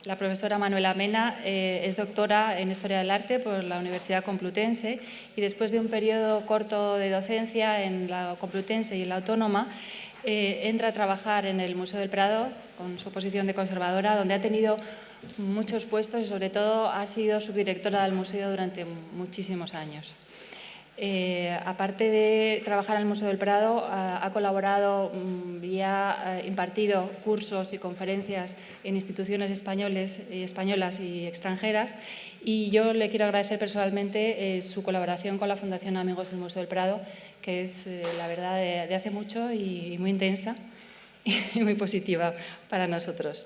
La profesora Manuela Mena es doctora en Historia del Arte por la Universidad Complutense y después de un periodo corto de docencia en la Complutense y en la Autónoma, entra a trabajar en el Museo del Prado con su posición de conservadora, donde ha tenido muchos puestos y sobre todo ha sido subdirectora del museo durante muchísimos años. Aparte de trabajar en el Museo del Prado, ha colaborado y ha impartido cursos y conferencias en instituciones españolas y extranjeras, y yo le quiero agradecer personalmente su colaboración con la Fundación Amigos del Museo del Prado, que es, la verdad, de hace mucho y muy intensa y muy positiva para nosotros.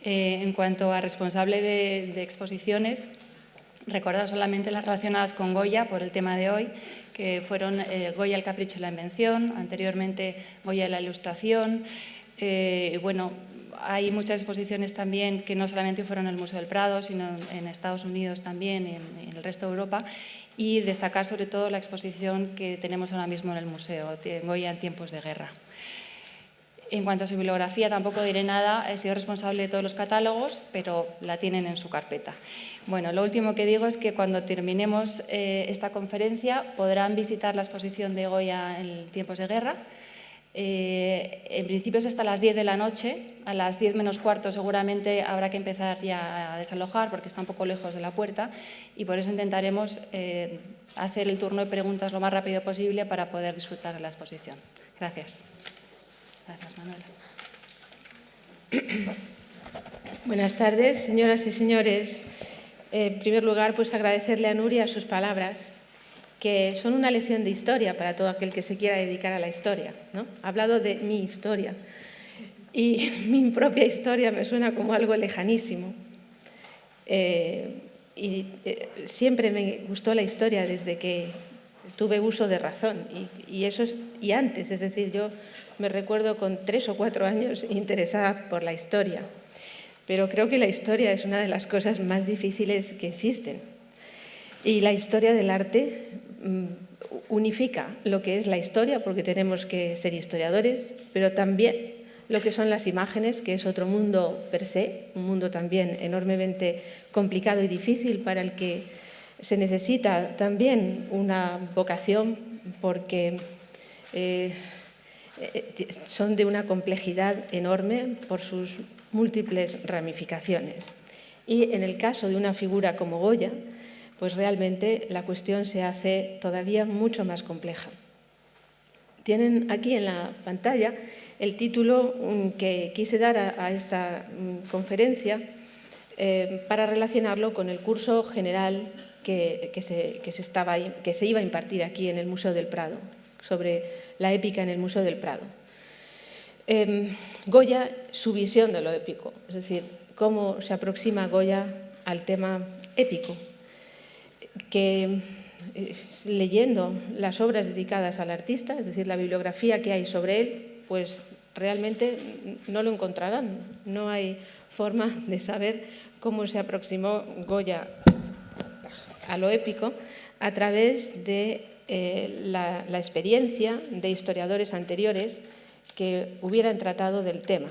En cuanto a responsable de exposiciones, recordar solamente las relacionadas con Goya por el tema de hoy, que fueron Goya el capricho y la invención, anteriormente Goya la ilustración. Bueno, hay muchas exposiciones también que no solamente fueron en el Museo del Prado, sino en Estados Unidos también, en el resto de Europa, y destacar sobre todo la exposición que tenemos ahora mismo en el museo, Goya en tiempos de guerra. En cuanto a su bibliografía, tampoco diré nada, he sido responsable de todos los catálogos, pero la tienen en su carpeta. Bueno, lo último que digo es que cuando terminemos esta conferencia podrán visitar la exposición de Goya en tiempos de guerra. En principio es hasta las 10 de la noche, a las 10 menos cuarto seguramente habrá que empezar ya a desalojar porque está un poco lejos de la puerta y por eso intentaremos hacer el turno de preguntas lo más rápido posible para poder disfrutar de la exposición. Gracias. Gracias, Manuela. Buenas tardes, señoras y señores. En primer lugar, pues agradecerle a Nuria sus palabras, que son una lección de historia para todo aquel que se quiera dedicar a la historia, ¿no? Ha hablado de mi historia y mi propia historia me suena como algo lejanísimo. Siempre me gustó la historia desde que tuve uso de razón y antes, es decir, yo me recuerdo con 3 o 4 años interesada por la historia, pero creo que la historia es una de las cosas más difíciles que existen. Y la historia del arte unifica lo que es la historia, porque tenemos que ser historiadores, pero también lo que son las imágenes, que es otro mundo per se, un mundo también enormemente complicado y difícil para el que se necesita también una vocación, porque son de una complejidad enorme por sus múltiples ramificaciones. Y en el caso de una figura como Goya, pues realmente la cuestión se hace todavía mucho más compleja. Tienen aquí en la pantalla el título que quise dar a esta conferencia para relacionarlo con el curso general que se iba a impartir aquí en el Museo del Prado, sobre la épica en el Museo del Prado. Goya, su visión de lo épico, es decir, cómo se aproxima Goya al tema épico, que leyendo las obras dedicadas al artista, es decir, la bibliografía que hay sobre él, pues realmente no lo encontrarán. No hay forma de saber cómo se aproximó Goya a lo épico a través de la experiencia de historiadores anteriores que hubieran tratado del tema.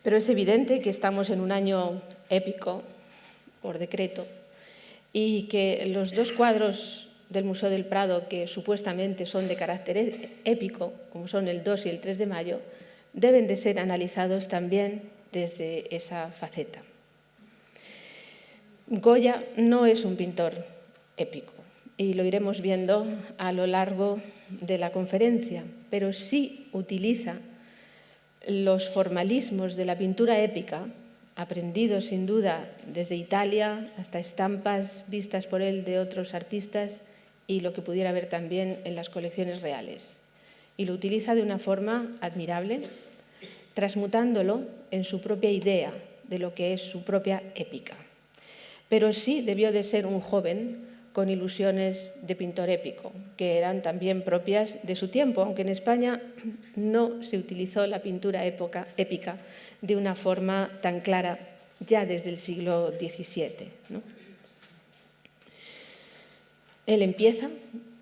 Pero es evidente que estamos en un año épico, por decreto, y que los 2 cuadros del Museo del Prado, que supuestamente son de carácter épico, como son el 2 y el 3 de mayo, deben de ser analizados también desde esa faceta. Goya no es un pintor épico, y lo iremos viendo a lo largo de la conferencia, pero sí utiliza los formalismos de la pintura épica, aprendidos sin duda desde Italia hasta estampas vistas por él de otros artistas y lo que pudiera haber también en las colecciones reales. Y lo utiliza de una forma admirable, transmutándolo en su propia idea de lo que es su propia épica. Pero sí debió de ser un joven con ilusiones de pintor épico, que eran también propias de su tiempo, aunque en España no se utilizó la pintura épica de una forma tan clara ya desde el siglo XVII, ¿no? Él empieza,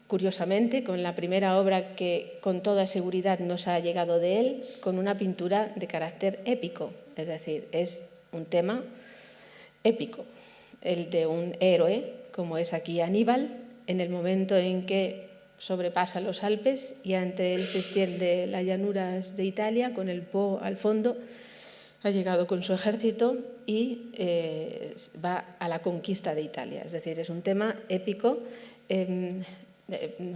curiosamente, con la primera obra que con toda seguridad nos ha llegado de él, con una pintura de carácter épico, es decir, es un tema épico, el de un héroe, como es aquí Aníbal, en el momento en que sobrepasa los Alpes y ante él se extiende las llanuras de Italia con el Po al fondo. Ha llegado con su ejército y va a la conquista de Italia. Es decir, es un tema épico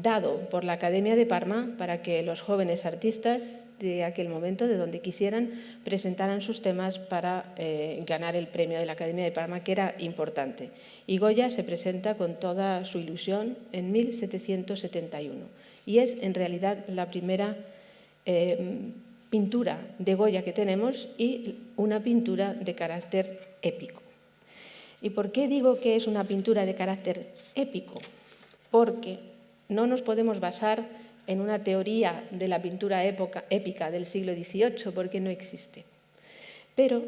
dado por la Academia de Parma para que los jóvenes artistas de aquel momento, de donde quisieran, presentaran sus temas para ganar el premio de la Academia de Parma, que era importante. Y Goya se presenta con toda su ilusión en 1771 y es en realidad la primera pintura de Goya que tenemos y una pintura de carácter épico. ¿Y por qué digo que es una pintura de carácter épico? Porque no nos podemos basar en una teoría de la pintura épica del siglo XVIII, porque no existe. Pero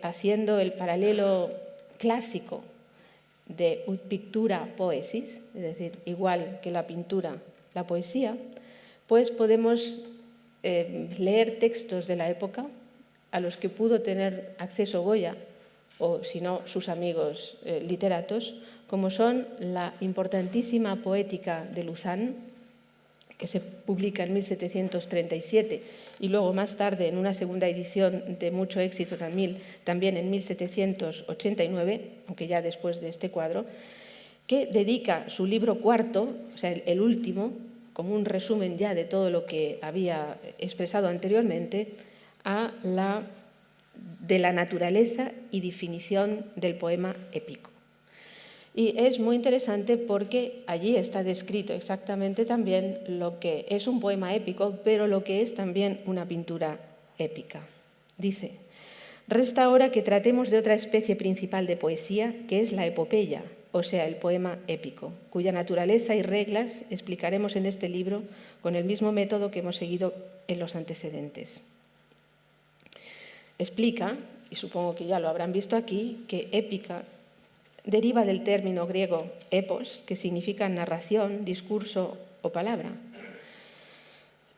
haciendo el paralelo clásico de pictura poesis, es decir, igual que la pintura, la poesía, pues podemos leer textos de la época a los que pudo tener acceso Goya, o si no, sus amigos literatos, como son la importantísima Poética de Luzán, que se publica en 1737 y luego más tarde en una segunda edición de mucho éxito también en 1789, aunque ya después de este cuadro, que dedica su libro cuarto, o sea, el último, como un resumen ya de todo lo que había expresado anteriormente, de la naturaleza y definición del poema épico. Y es muy interesante porque allí está descrito exactamente también lo que es un poema épico, pero lo que es también una pintura épica. Dice: resta ahora que tratemos de otra especie principal de poesía, que es la epopeya, o sea, el poema épico, cuya naturaleza y reglas explicaremos en este libro con el mismo método que hemos seguido en los antecedentes. Explica, y supongo que ya lo habrán visto aquí, que épica deriva del término griego epos, que significa narración, discurso o palabra.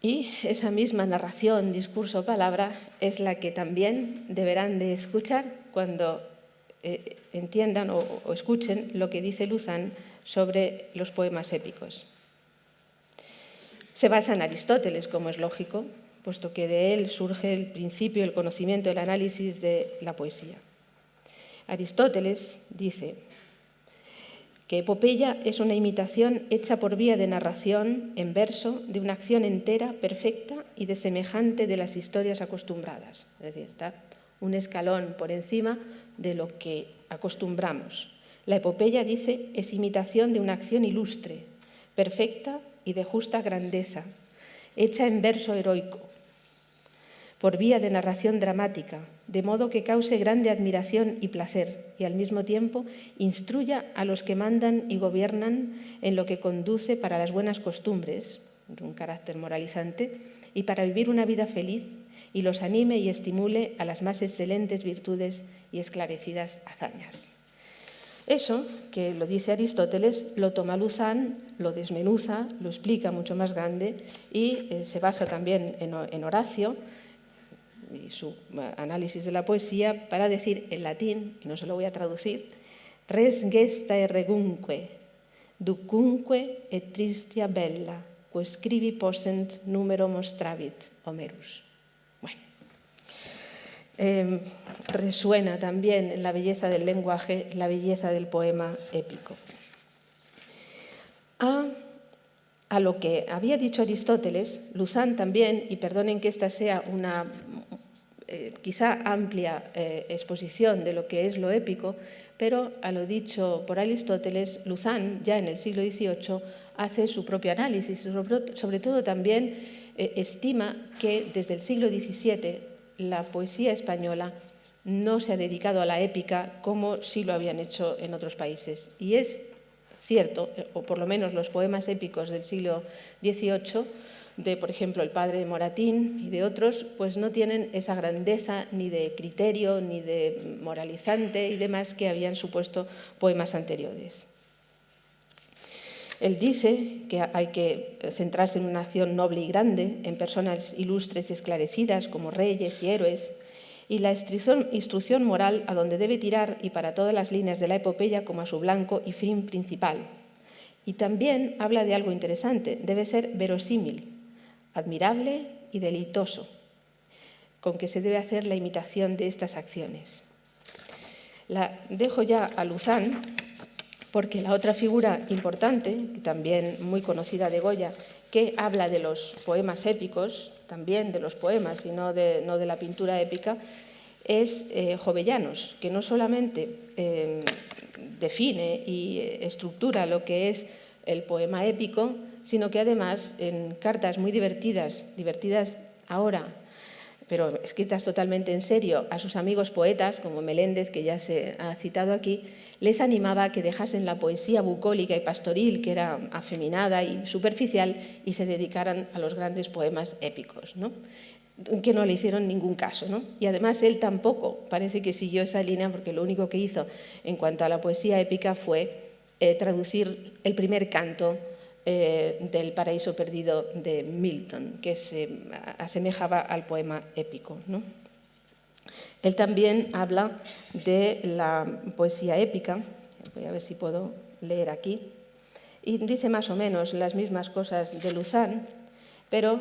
Y esa misma narración, discurso o palabra es la que también deberán de escuchar cuando entiendan o escuchen lo que dice Luzán sobre los poemas épicos. Se basa en Aristóteles, como es lógico, puesto que de él surge el principio, el conocimiento, el análisis de la poesía. Aristóteles dice que epopeya es una imitación hecha por vía de narración en verso de una acción entera, perfecta y desemejante de las historias acostumbradas. Es decir, está un escalón por encima de lo que acostumbramos. La epopeya, dice, es imitación de una acción ilustre, perfecta y de justa grandeza, hecha en verso heroico, por vía de narración dramática, de modo que cause grande admiración y placer, y al mismo tiempo instruya a los que mandan y gobiernan en lo que conduce para las buenas costumbres, de un carácter moralizante, y para vivir una vida feliz, y los anime y estimule a las más excelentes virtudes y esclarecidas hazañas. Eso, que lo dice Aristóteles, lo toma Luzán, lo desmenuza, lo explica mucho más grande y se basa también en Horacio y su análisis de la poesía para decir en latín, y no se lo voy a traducir, res gestae regumque, ducunque et tristia bella, quo scribi possent numero mostravit Homerus. Resuena también en la belleza del lenguaje, la belleza del poema épico. A lo que había dicho Aristóteles, Luzán también, y perdonen que esta sea una quizá amplia exposición de lo que es lo épico, pero a lo dicho por Aristóteles, Luzán ya en el siglo XVIII hace su propio análisis, sobre todo también estima que desde el siglo XVII la poesía española no se ha dedicado a la épica como sí lo habían hecho en otros países. Y es cierto, o por lo menos los poemas épicos del siglo XVIII, de, por ejemplo, el padre de Moratín y de otros, pues no tienen esa grandeza ni de criterio, ni de moralizante y demás que habían supuesto poemas anteriores. Él dice que hay que centrarse en una acción noble y grande, en personas ilustres y esclarecidas como reyes y héroes, y la instrucción moral a donde debe tirar y para todas las líneas de la epopeya como a su blanco y fin principal. Y también habla de algo interesante, debe ser verosímil, admirable y deleitoso, con que se debe hacer la imitación de estas acciones. La dejo ya a Luzán, porque la otra figura importante, también muy conocida de Goya, que habla de los poemas épicos, también de los poemas y no de la pintura épica, es Jovellanos, que no solamente define y estructura lo que es el poema épico, sino que además en cartas muy divertidas ahora, pero escritas totalmente en serio, a sus amigos poetas, como Meléndez, que ya se ha citado aquí, les animaba a que dejasen la poesía bucólica y pastoril, que era afeminada y superficial, y se dedicaran a los grandes poemas épicos, ¿no? Que no le hicieron ningún caso, ¿no? Y además él tampoco parece que siguió esa línea, porque lo único que hizo en cuanto a la poesía épica fue traducir el primer canto del Paraíso Perdido de Milton, que se asemejaba al poema épico, ¿no? Él también habla de la poesía épica, voy a ver si puedo leer aquí, y dice más o menos las mismas cosas de Luzán, pero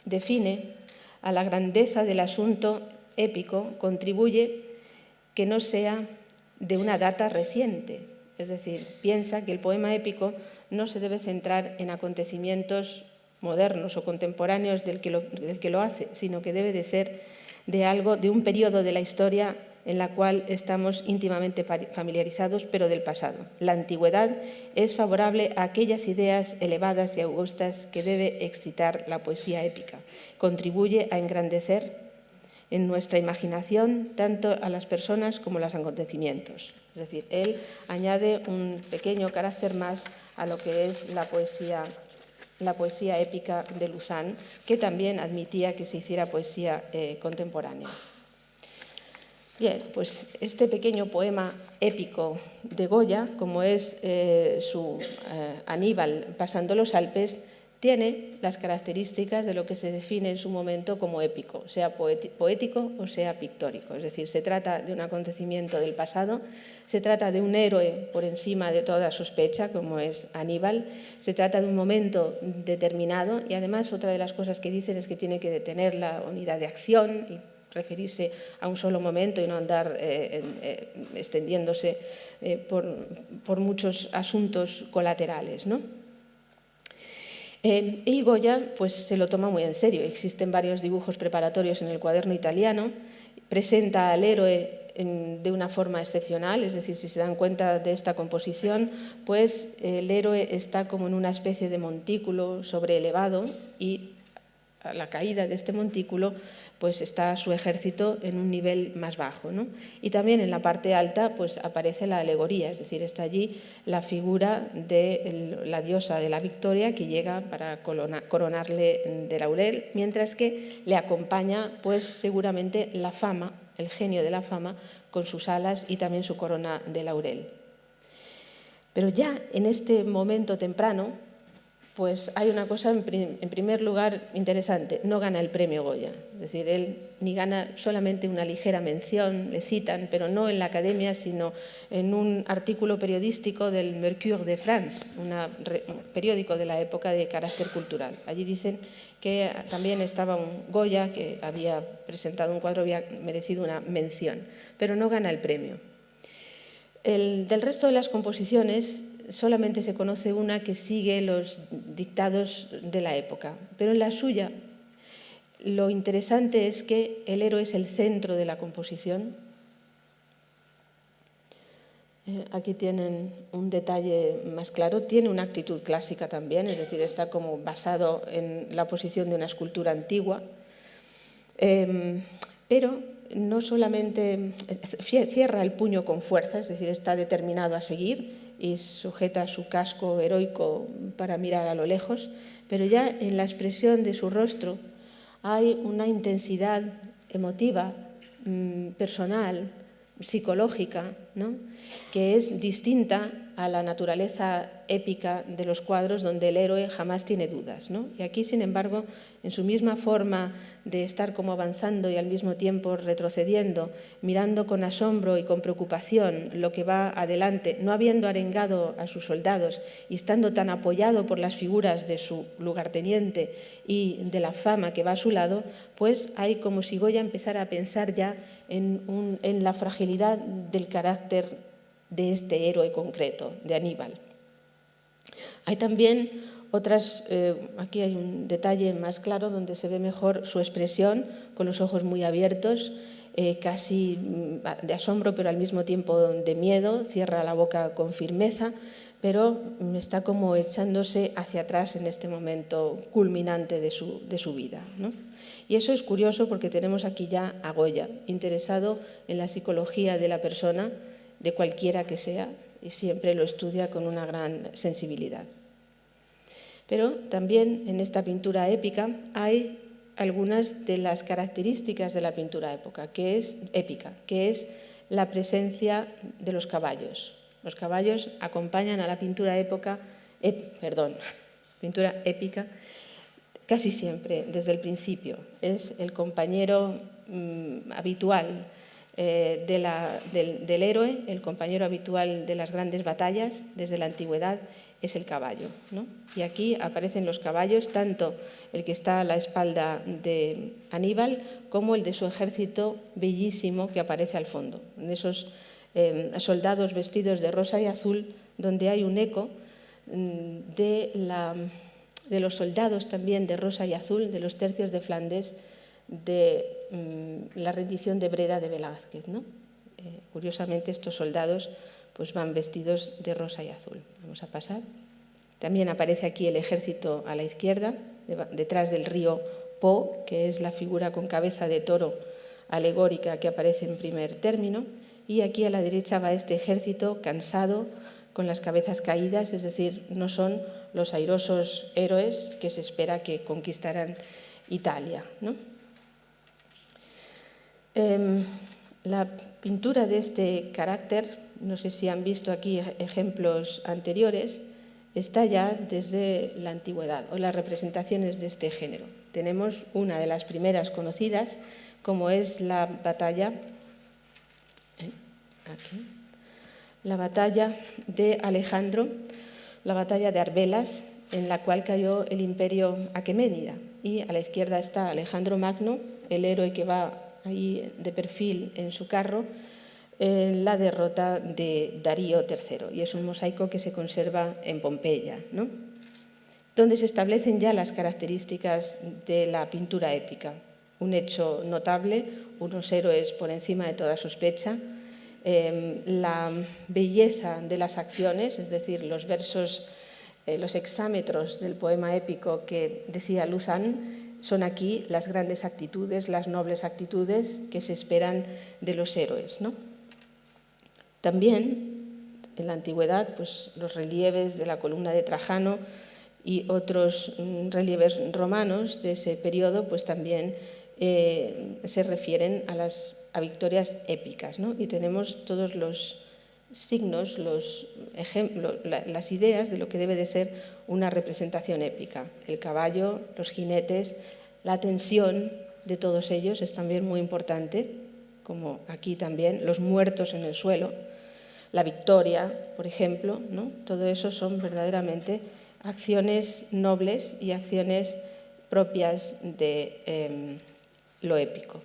define a la grandeza del asunto épico, contribuye que no sea de una data reciente, es decir, piensa que el poema épico no se debe centrar en acontecimientos modernos o contemporáneos del que lo hace, sino que debe de ser de un periodo de la historia en la cual estamos íntimamente familiarizados, pero del pasado. La antigüedad es favorable a aquellas ideas elevadas y augustas que debe excitar la poesía épica. Contribuye a engrandecer en nuestra imaginación tanto a las personas como a los acontecimientos. Es decir, él añade un pequeño carácter más a lo que es la poesía épica de Luzán, que también admitía que se hiciera poesía contemporánea. Bien, pues este pequeño poema épico de Goya, como es su Aníbal pasando los Alpes, tiene las características de lo que se define en su momento como épico, sea poético o sea pictórico. Es decir, se trata de un acontecimiento del pasado, se trata de un héroe por encima de toda sospecha, como es Aníbal, se trata de un momento determinado y además otra de las cosas que dicen es que tiene que detener la unidad de acción y referirse a un solo momento y no andar extendiéndose por muchos asuntos colaterales, ¿no? Y Goya pues, se lo toma muy en serio. Existen varios dibujos preparatorios en el cuaderno italiano. Presenta al héroe de una forma excepcional, es decir, si se dan cuenta de esta composición, pues el héroe está como en una especie de montículo sobreelevado y a la caída de este montículo pues está su ejército en un nivel más bajo, ¿no? Y también en la parte alta pues aparece la alegoría, es decir, está allí la figura de la diosa de la victoria que llega para coronarle de laurel, mientras que le acompaña pues seguramente la fama, el genio de la fama, con sus alas y también su corona de laurel. Pero ya en este momento temprano pues hay una cosa, en primer lugar, interesante. No gana el premio Goya. Es decir, él ni gana solamente una ligera mención, le citan, pero no en la Academia, sino en un artículo periodístico del Mercure de France, un periódico de la época de carácter cultural. Allí dicen que también estaba un Goya, que había presentado un cuadro, había merecido una mención, pero no gana el premio. Del resto de las composiciones, solamente se conoce una que sigue los dictados de la época, pero en la suya lo interesante es que el héroe es el centro de la composición. Aquí tienen un detalle más claro, tiene una actitud clásica también, es decir, está como basado en la posición de una escultura antigua, pero no solamente cierra el puño con fuerza, es decir, está determinado a seguir y sujeta su casco heroico para mirar a lo lejos, pero ya en la expresión de su rostro hay una intensidad emotiva, personal, psicológica, ¿no? Que es distinta a la naturaleza épica de los cuadros donde el héroe jamás tiene dudas, ¿no? Y aquí, sin embargo, en su misma forma de estar como avanzando y al mismo tiempo retrocediendo, mirando con asombro y con preocupación lo que va adelante, no habiendo arengado a sus soldados y estando tan apoyado por las figuras de su lugarteniente y de la fama que va a su lado, pues hay como si Goya empezara a pensar ya en la fragilidad del carácter de este héroe concreto, de Aníbal. Hay también otras, aquí hay un detalle más claro donde se ve mejor su expresión, con los ojos muy abiertos, casi de asombro, pero al mismo tiempo de miedo, cierra la boca con firmeza, pero está como echándose hacia atrás en este momento culminante de su vida, ¿no? Y eso es curioso porque tenemos aquí ya a Goya, interesado en la psicología de la persona, de cualquiera que sea, y siempre lo estudia con una gran sensibilidad. Pero también en esta pintura épica hay algunas de las características de la pintura épica, que es la presencia de los caballos. Los caballos acompañan a la pintura épica casi siempre, desde el principio. Es el compañero habitual del héroe, el compañero habitual de las grandes batallas desde la antigüedad es el caballo, ¿no? Y aquí aparecen los caballos, tanto el que está a la espalda de Aníbal como el de su ejército bellísimo que aparece al fondo, en esos soldados vestidos de rosa y azul, donde hay un eco de los soldados también de rosa y azul, de los tercios de Flandes, de la rendición de Breda de Velázquez, ¿no? Curiosamente, estos soldados pues van vestidos de rosa y azul. Vamos a pasar. También aparece aquí el ejército a la izquierda, detrás del río Po, que es la figura con cabeza de toro alegórica que aparece en primer término, y aquí a la derecha va este ejército cansado, con las cabezas caídas, es decir, no son los airosos héroes que se espera que conquistarán Italia, ¿no? La pintura de este carácter, no sé si han visto aquí ejemplos anteriores, está ya desde la antigüedad, o las representaciones de este género. Tenemos una de las primeras conocidas, como es la batalla de Alejandro, la batalla de Arbelas, en la cual cayó el imperio aqueménida. Y a la izquierda está Alejandro Magno, el héroe que va ahí de perfil en su carro, en la derrota de Darío III. Y es un mosaico que se conserva en Pompeya, ¿no? Donde se establecen ya las características de la pintura épica. Un hecho notable, unos héroes por encima de toda sospecha, la belleza de las acciones, es decir, los versos, los hexámetros del poema épico que decía Luzán, son aquí las grandes actitudes, las nobles actitudes que se esperan de los héroes, ¿no? También en la antigüedad, pues, los relieves de la columna de Trajano y otros relieves romanos de ese periodo, pues también se refieren a victorias épicas, ¿no? Y tenemos todos los signos, los ejemplos, las ideas de lo que debe de ser una representación épica. El caballo, los jinetes, la tensión de todos ellos es también muy importante, como aquí también, los muertos en el suelo, la victoria, por ejemplo, ¿no? Todo eso son verdaderamente acciones nobles y acciones propias de lo épico.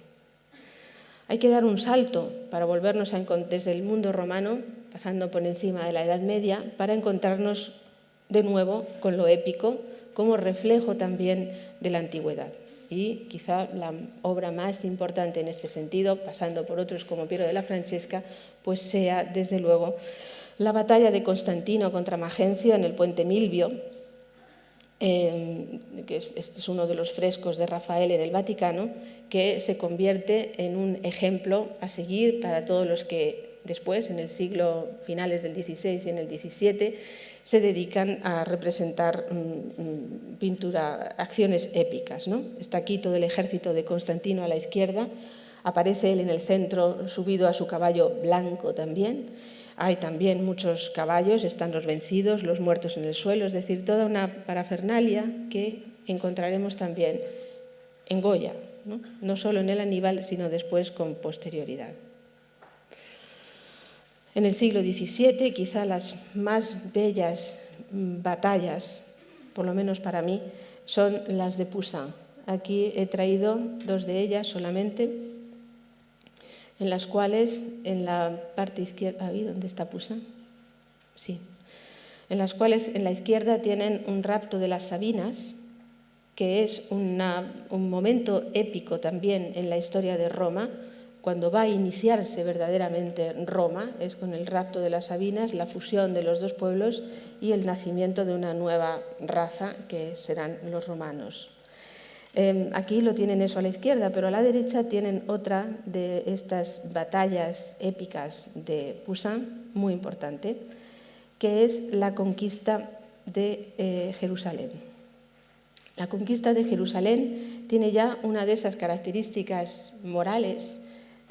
Hay que dar un salto para volvernos desde el mundo romano, pasando por encima de la Edad Media, para encontrarnos de nuevo con lo épico como reflejo también de la antigüedad. Y quizá la obra más importante en este sentido, pasando por otros como Piero de la Francesca, pues sea desde luego la batalla de Constantino contra Magencio en el puente Milvio, que este es uno de los frescos de Rafael en el Vaticano, que se convierte en un ejemplo a seguir para todos los que después, en el siglo finales del XVI y en el XVII, se dedican a representar pintura, acciones épicas, ¿no? Está aquí todo el ejército de Constantino a la izquierda, aparece él en el centro subido a su caballo blanco también. Hay también muchos caballos, están los vencidos, los muertos en el suelo, es decir, toda una parafernalia que encontraremos también en Goya, no solo en el Aníbal, sino después con posterioridad. En el siglo XVII, quizá las más bellas batallas, por lo menos para mí, son las de Poussin. Aquí he traído dos de ellas solamente, en las cuales en la parte izquierda, ¿dónde está Poussin? Sí. En las cuales en la izquierda tienen un rapto de las Sabinas, que es un momento épico también en la historia de Roma. Cuando va a iniciarse verdaderamente Roma, es con el rapto de las Sabinas, la fusión de los dos pueblos y el nacimiento de una nueva raza que serán los romanos. Aquí lo tienen eso a la izquierda, pero a la derecha tienen otra de estas batallas épicas de Poussin, muy importante, que es la conquista de Jerusalén. La conquista de Jerusalén tiene ya una de esas características morales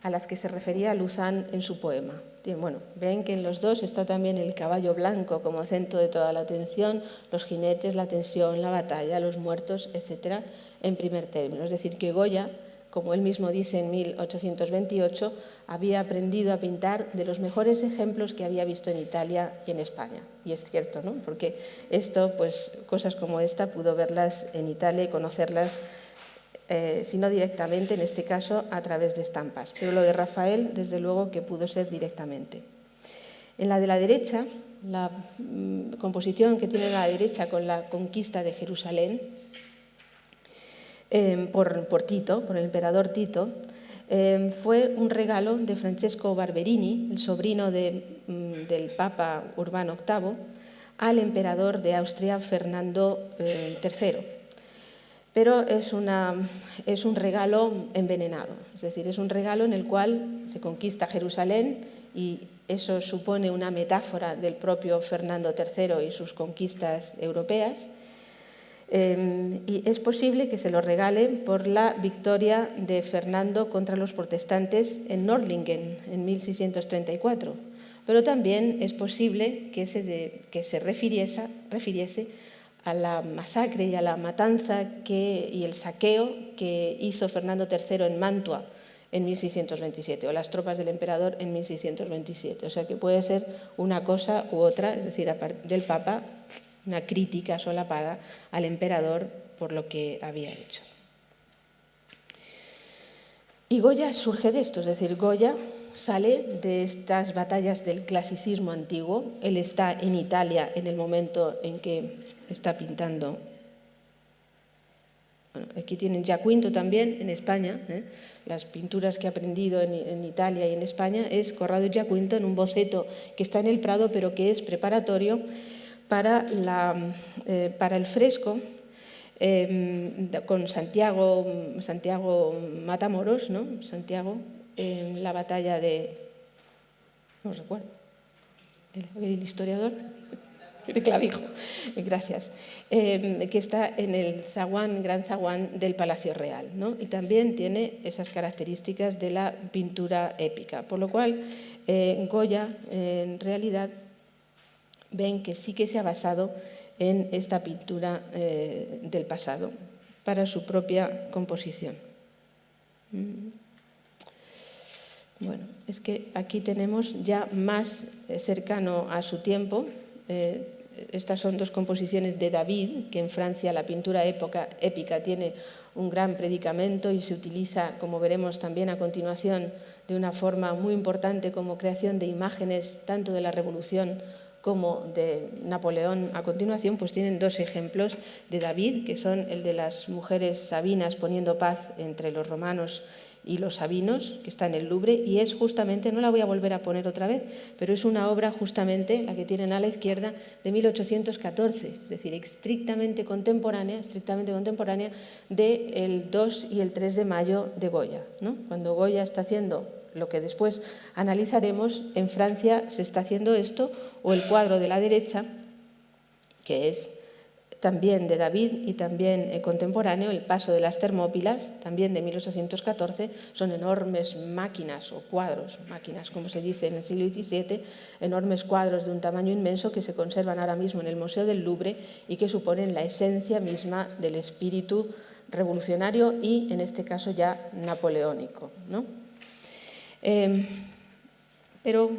a las que se refería Luzán en su poema. Bueno, ven que en los dos está también el caballo blanco como centro de toda la atención, los jinetes, la tensión, la batalla, los muertos, etcétera, en primer término. Es decir, que Goya, como él mismo dice en 1828, había aprendido a pintar de los mejores ejemplos que había visto en Italia y en España. Y es cierto, ¿no? Porque esto, pues, cosas como esta pudo verlas en Italia y conocerlas sino directamente, en este caso, a través de estampas. Pero lo de Rafael, desde luego, que pudo ser directamente. En la de la derecha, la composición que tiene a la derecha con la conquista de Jerusalén por Tito, por el emperador Tito, fue un regalo de Francesco Barberini, el sobrino del Papa Urbano VIII, al emperador de Austria, Fernando III. Pero es un regalo envenenado, es decir, es un regalo en el cual se conquista Jerusalén y eso supone una metáfora del propio Fernando III y sus conquistas europeas. Y es posible que se lo regale por la victoria de Fernando contra los protestantes en Nördlingen en 1634. Pero también es posible que se refiriese a la masacre y a la matanza y el saqueo que hizo Fernando III en Mantua en 1627, o las tropas del emperador en 1627. O sea que puede ser una cosa u otra, es decir, del Papa, una crítica solapada al emperador por lo que había hecho. Y Goya surge de esto, es decir, Goya sale de estas batallas del clasicismo antiguo. Él está en Italia en el momento en que está pintando. Bueno, aquí tienen Giaquinto también en España. Las pinturas que ha aprendido en Italia y en España es Corrado y Giaquinto en un boceto que está en el Prado, pero que es preparatorio para el fresco con Santiago Matamoros, ¿no? Santiago en la batalla de... no recuerdo. ¿El historiador? De Clavijo, gracias, que está en el gran zaguán del Palacio Real, ¿no? Y también tiene esas características de la pintura épica, por lo cual Goya, en realidad, ven que sí que se ha basado en esta pintura del pasado para su propia composición. Bueno, es que aquí tenemos ya más cercano a su tiempo. Estas son dos composiciones de David, que en Francia la pintura épica tiene un gran predicamento y se utiliza, como veremos también a continuación, de una forma muy importante como creación de imágenes tanto de la Revolución como de Napoleón. A continuación, pues tienen dos ejemplos de David, que son el de las mujeres sabinas poniendo paz entre los romanos y los sabinos, que está en el Louvre, y es justamente, no la voy a volver a poner otra vez, pero es una obra justamente, la que tienen a la izquierda, de 1814, es decir, estrictamente contemporánea del 2 y el 3 de mayo de Goya, ¿no? Cuando Goya está haciendo lo que después analizaremos, en Francia se está haciendo esto, o el cuadro de la derecha, que es también de David y también contemporáneo, el paso de las Termópilas, también de 1814, son enormes máquinas o cuadros, máquinas como se dice en el siglo XVII, enormes cuadros de un tamaño inmenso que se conservan ahora mismo en el Museo del Louvre y que suponen la esencia misma del espíritu revolucionario y, en este caso, ya napoleónico, ¿no? Pero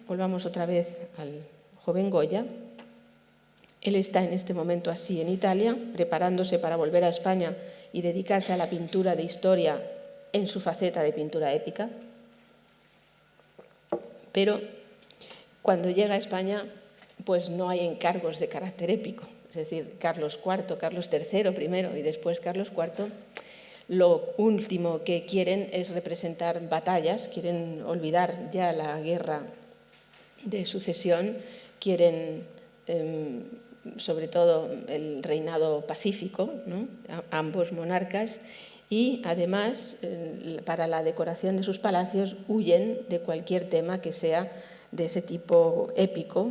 volvamos otra vez al joven Goya. Él está en este momento así en Italia, preparándose para volver a España y dedicarse a la pintura de historia en su faceta de pintura épica. Pero cuando llega a España, pues no hay encargos de carácter épico. Es decir, Carlos IV, Carlos III primero y después Carlos IV, lo último que quieren es representar batallas, quieren olvidar ya la guerra de sucesión, quieren sobre todo el reinado pacífico, ¿no? Ambos monarcas, y además para la decoración de sus palacios huyen de cualquier tema que sea de ese tipo épico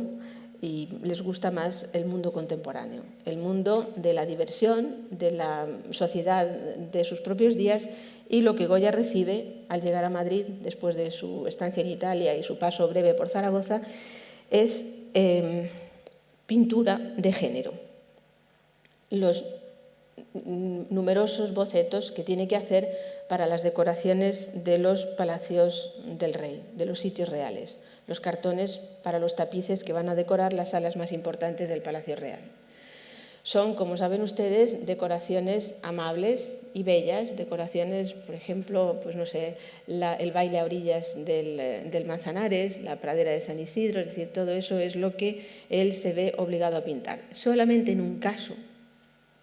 y les gusta más el mundo contemporáneo, el mundo de la diversión, de la sociedad de sus propios días, y lo que Goya recibe al llegar a Madrid después de su estancia en Italia y su paso breve por Zaragoza es pintura de género. Los numerosos bocetos que tiene que hacer para las decoraciones de los palacios del rey, de los sitios reales, los cartones para los tapices que van a decorar las salas más importantes del Palacio Real. Son, como saben ustedes, decoraciones amables y bellas, decoraciones, por ejemplo, pues no sé, el baile a orillas del Manzanares, la pradera de San Isidro, es decir, todo eso es lo que él se ve obligado a pintar. Solamente en un caso,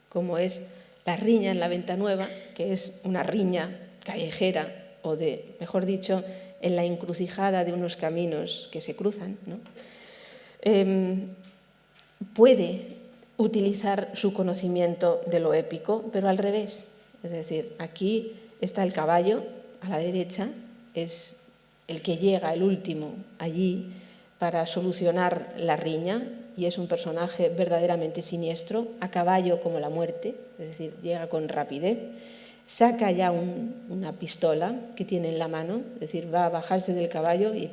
como es la riña en la Venta Nueva, que es una riña callejera o mejor dicho, en la encrucijada de unos caminos que se cruzan, ¿no? Puede utilizar su conocimiento de lo épico, pero al revés. Es decir, aquí está el caballo, a la derecha, es el que llega, el último, allí para solucionar la riña, y es un personaje verdaderamente siniestro, a caballo como la muerte, es decir, llega con rapidez, saca ya una pistola que tiene en la mano, es decir, va a bajarse del caballo y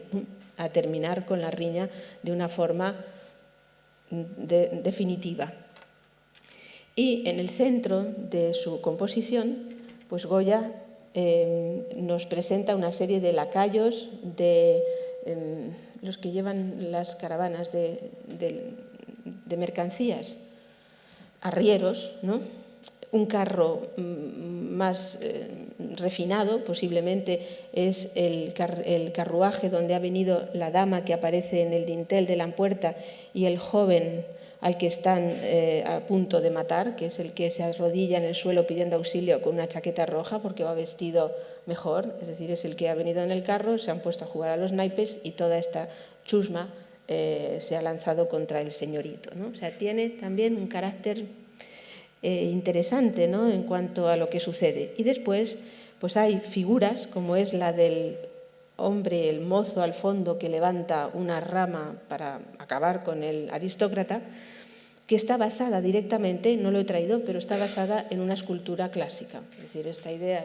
a terminar con la riña de una forma definitiva. Y en el centro de su composición, pues Goya nos presenta una serie de lacayos, de los que llevan las caravanas de mercancías, arrieros, ¿no? Un carro más refinado, posiblemente es el carruaje donde ha venido la dama que aparece en el dintel de la puerta y el joven al que están a punto de matar, que es el que se arrodilla en el suelo pidiendo auxilio con una chaqueta roja porque va vestido mejor, es decir, es el que ha venido en el carro, se han puesto a jugar a los naipes y toda esta chusma se ha lanzado contra el señorito, ¿no? O sea, tiene también un carácter interesante, ¿no?, en cuanto a lo que sucede. Y después pues hay figuras como es la del hombre, el mozo al fondo que levanta una rama para acabar con el aristócrata, que está basada directamente, no lo he traído, pero está basada en una escultura clásica. Es decir, esta idea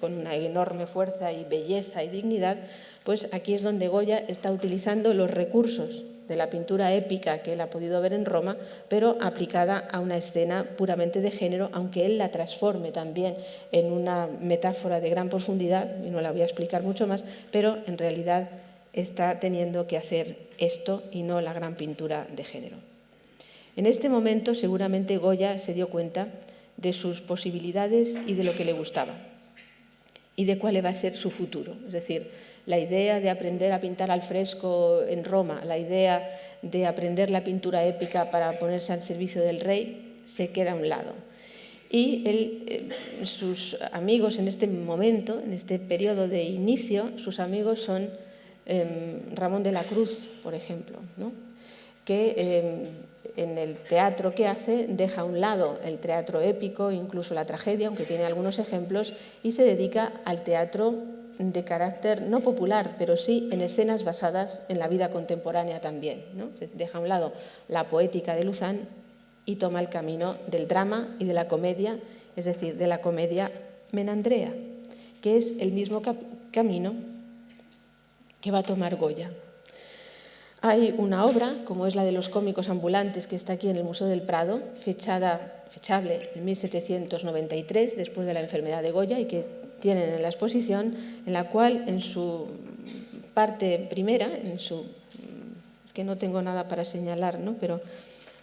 con una enorme fuerza y belleza y dignidad, pues aquí es donde Goya está utilizando los recursos de la pintura épica que él ha podido ver en Roma, pero aplicada a una escena puramente de género, aunque él la transforme también en una metáfora de gran profundidad, y no la voy a explicar mucho más, pero en realidad está teniendo que hacer esto y no la gran pintura de género. En este momento seguramente Goya se dio cuenta de sus posibilidades y de lo que le gustaba y de cuál iba a ser su futuro. Es decir, la idea de aprender a pintar al fresco en Roma, la idea de aprender la pintura épica para ponerse al servicio del rey, se queda a un lado. Y sus amigos en este momento, en este periodo de inicio, sus amigos son Ramón de la Cruz, por ejemplo, ¿no?, que en el teatro que hace deja a un lado el teatro épico, incluso la tragedia, aunque tiene algunos ejemplos, y se dedica al teatro de carácter no popular, pero sí en escenas basadas en la vida contemporánea también, ¿no? Deja a un lado la poética de Luzán y toma el camino del drama y de la comedia, es decir, de la comedia menandrea, que es el mismo camino que va a tomar Goya. Hay una obra, como es la de los cómicos ambulantes, que está aquí en el Museo del Prado, fechable en 1793, después de la enfermedad de Goya, y que tienen en la exposición, en la cual en su parte primera, es que no tengo nada para señalar, ¿no? Pero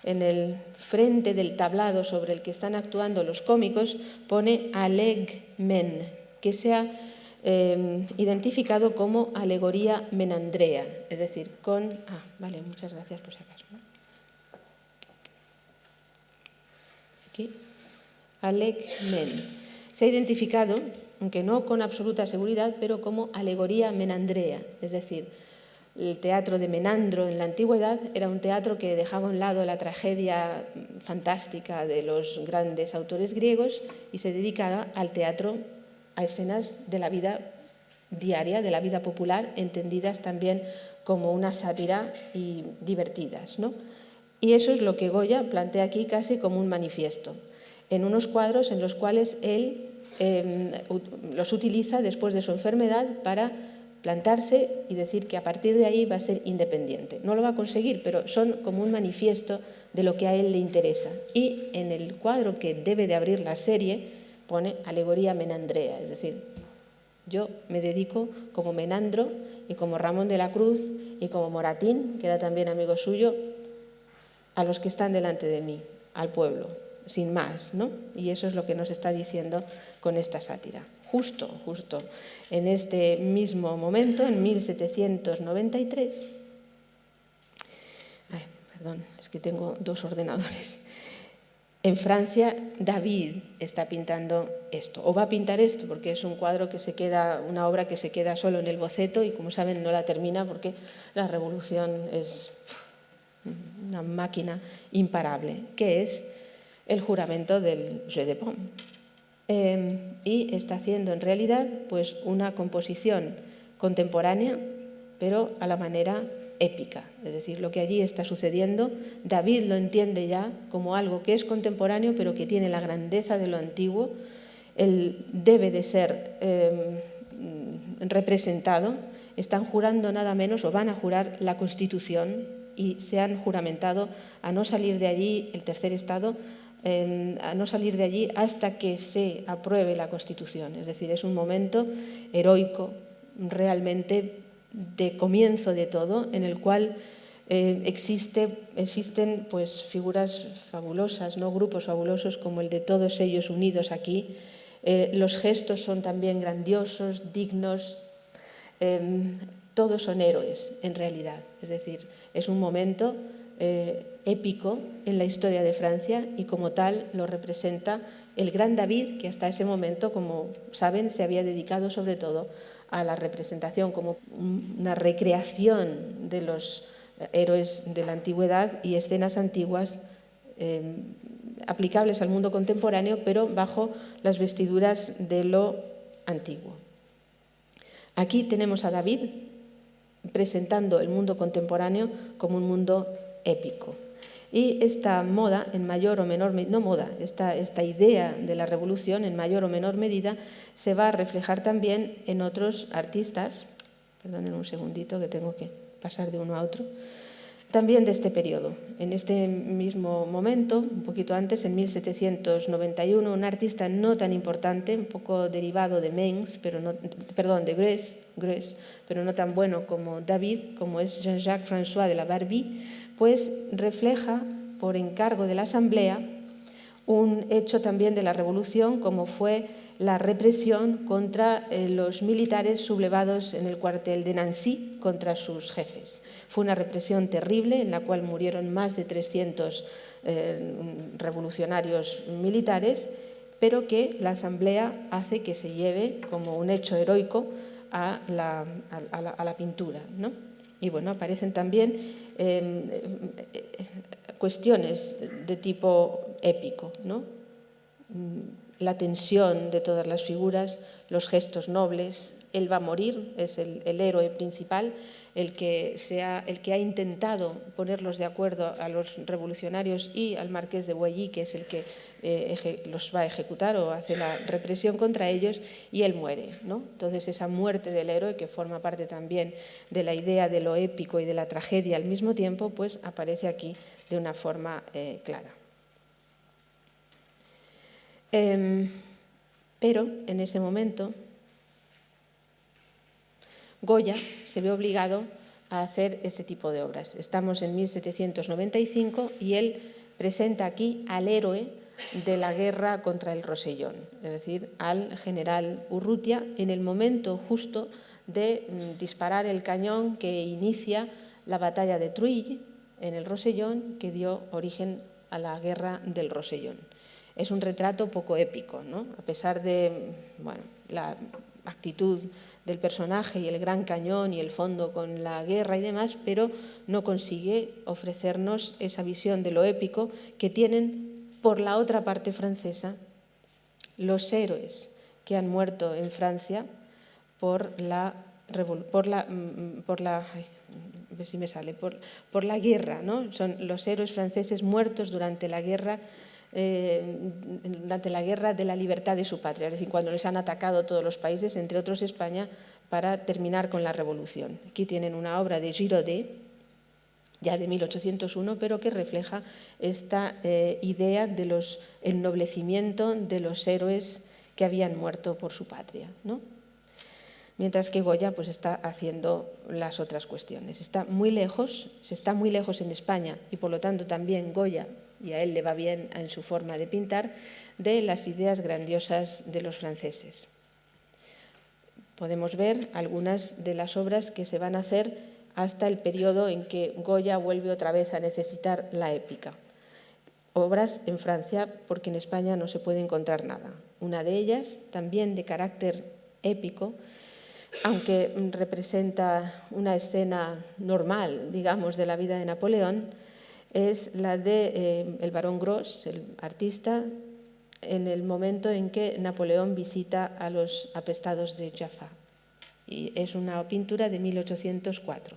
en el frente del tablado sobre el que están actuando los cómicos pone alegmen, que se ha identificado como alegoría menandrea, es decir, con... vale, muchas gracias por si acaso. Aquí, alegmen. Se ha identificado, aunque no con absoluta seguridad, pero como alegoría menandrea, es decir, el teatro de Menandro en la antigüedad era un teatro que dejaba a un lado la tragedia fantástica de los grandes autores griegos y se dedicaba al teatro, a escenas de la vida diaria, de la vida popular, entendidas también como una sátira y divertidas, ¿no? Y eso es lo que Goya plantea aquí casi como un manifiesto, en unos cuadros en los cuales él los utiliza después de su enfermedad para plantarse y decir que a partir de ahí va a ser independiente. No lo va a conseguir, pero son como un manifiesto de lo que a él le interesa. Y en el cuadro que debe de abrir la serie pone alegoría menandrea, es decir, yo me dedico como Menandro y como Ramón de la Cruz y como Moratín, que era también amigo suyo, a los que están delante de mí, al pueblo, sin más, ¿no? Y eso es lo que nos está diciendo con esta sátira. Justo en este mismo momento, en 1793, perdón, es que tengo dos ordenadores. En Francia, David está pintando esto, o va a pintar esto, porque es un cuadro que se queda, una obra que se queda solo en el boceto y, como saben, no la termina porque la revolución es una máquina imparable, que es el juramento del Jeu de Paume. Y está haciendo en realidad pues una composición contemporánea, pero a la manera épica, es decir, lo que allí está sucediendo, David lo entiende ya como algo que es contemporáneo, pero que tiene la grandeza de lo antiguo. Él debe de ser representado. Están jurando nada menos, o van a jurar la Constitución, y se han juramentado a no salir de allí, el tercer estado, a no salir de allí hasta que se apruebe la Constitución. Es decir, es un momento heroico, realmente de comienzo de todo, en el cual existen pues figuras fabulosas, ¿no? Grupos fabulosos como el de todos ellos unidos aquí. Los gestos son también grandiosos, dignos, todos son héroes en realidad. Es decir, es un momento épico en la historia de Francia y como tal lo representa el gran David, que hasta ese momento, como saben, se había dedicado sobre todo a la representación como una recreación de los héroes de la antigüedad y escenas antiguas aplicables al mundo contemporáneo, pero bajo las vestiduras de lo antiguo. Aquí tenemos a David presentando el mundo contemporáneo como un mundo épico. Y esta moda, en mayor o menor medida, no moda, esta idea de la revolución, en mayor o menor medida, se va a reflejar también en otros artistas, perdonen un segundito que tengo que pasar de uno a otro, también de este periodo. En este mismo momento, un poquito antes, en 1791, un artista no tan importante, un poco derivado de Mengs, de Greuze, pero no tan bueno como David, como es Jean-Jacques François de la Barbie, pues refleja, por encargo de la Asamblea, un hecho también de la Revolución, como fue la represión contra los militares sublevados en el cuartel de Nancy contra sus jefes. Fue una represión terrible en la cual murieron más de 300 revolucionarios militares, pero que la Asamblea hace que se lleve como un hecho heroico a la pintura, ¿no? Y bueno, aparecen también cuestiones de tipo épico, ¿no? la tensión de todas las figuras, los gestos nobles. Él va a morir, es el héroe principal, el que ha intentado ponerlos de acuerdo a los revolucionarios y al marqués de Boilly, que es el que los va a ejecutar o hace la represión contra ellos, y él muere, ¿no? Entonces, esa muerte del héroe, que forma parte también de la idea de lo épico y de la tragedia al mismo tiempo, pues aparece aquí de una forma clara. Pero en ese momento Goya se ve obligado a hacer este tipo de obras. Estamos en 1795 y él presenta aquí al héroe de la guerra contra el Rosellón, es decir, al general Urrutia, en el momento justo de disparar el cañón que inicia la batalla de Trujillo en el Rosellón, que dio origen a la guerra del Rosellón. Es un retrato poco épico, ¿no? A pesar de la actitud del personaje y el gran cañón y el fondo con la guerra y demás, pero no consigue ofrecernos esa visión de lo épico que tienen por la otra parte francesa los héroes que han muerto en Francia por la guerra, ¿no? Son los héroes franceses muertos durante la guerra de la libertad de su patria, es decir, cuando les han atacado todos los países, entre otros España, para terminar con la revolución. Aquí tienen una obra de Girodet, ya de 1801, pero que refleja esta idea del ennoblecimiento de los héroes que habían muerto por su patria, ¿no? Mientras que Goya pues, está haciendo las otras cuestiones. Se está muy lejos en España, y por lo tanto también Goya, y a él le va bien en su forma de pintar, de las ideas grandiosas de los franceses. Podemos ver algunas de las obras que se van a hacer hasta el periodo en que Goya vuelve otra vez a necesitar la épica. Obras en Francia, porque en España no se puede encontrar nada. Una de ellas, también de carácter épico, aunque representa una escena normal, digamos, de la vida de Napoleón, es la de el barón Gros, el artista, en el momento en que Napoleón visita a los apestados de Jaffa. Y es una pintura de 1804.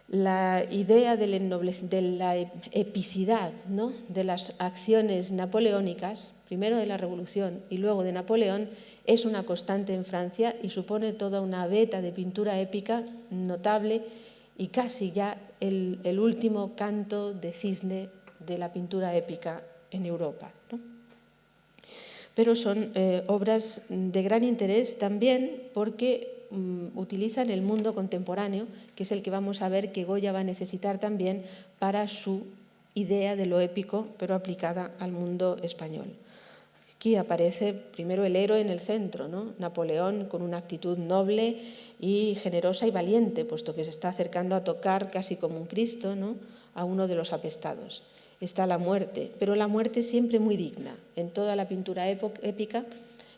La idea de la epicidad, ¿no?, de las acciones napoleónicas, primero de la Revolución y luego de Napoleón, es una constante en Francia y supone toda una veta de pintura épica notable y casi ya el último canto de cisne de la pintura épica en Europa, ¿no? Pero son obras de gran interés también porque utilizan el mundo contemporáneo, que es el que vamos a ver que Goya va a necesitar también para su idea de lo épico, pero aplicada al mundo español. Aquí aparece primero el héroe en el centro, ¿no? Napoleón con una actitud noble y generosa y valiente, puesto que se está acercando a tocar casi como un Cristo, ¿no?, a uno de los apestados. Está la muerte, pero la muerte siempre muy digna. En toda la pintura épica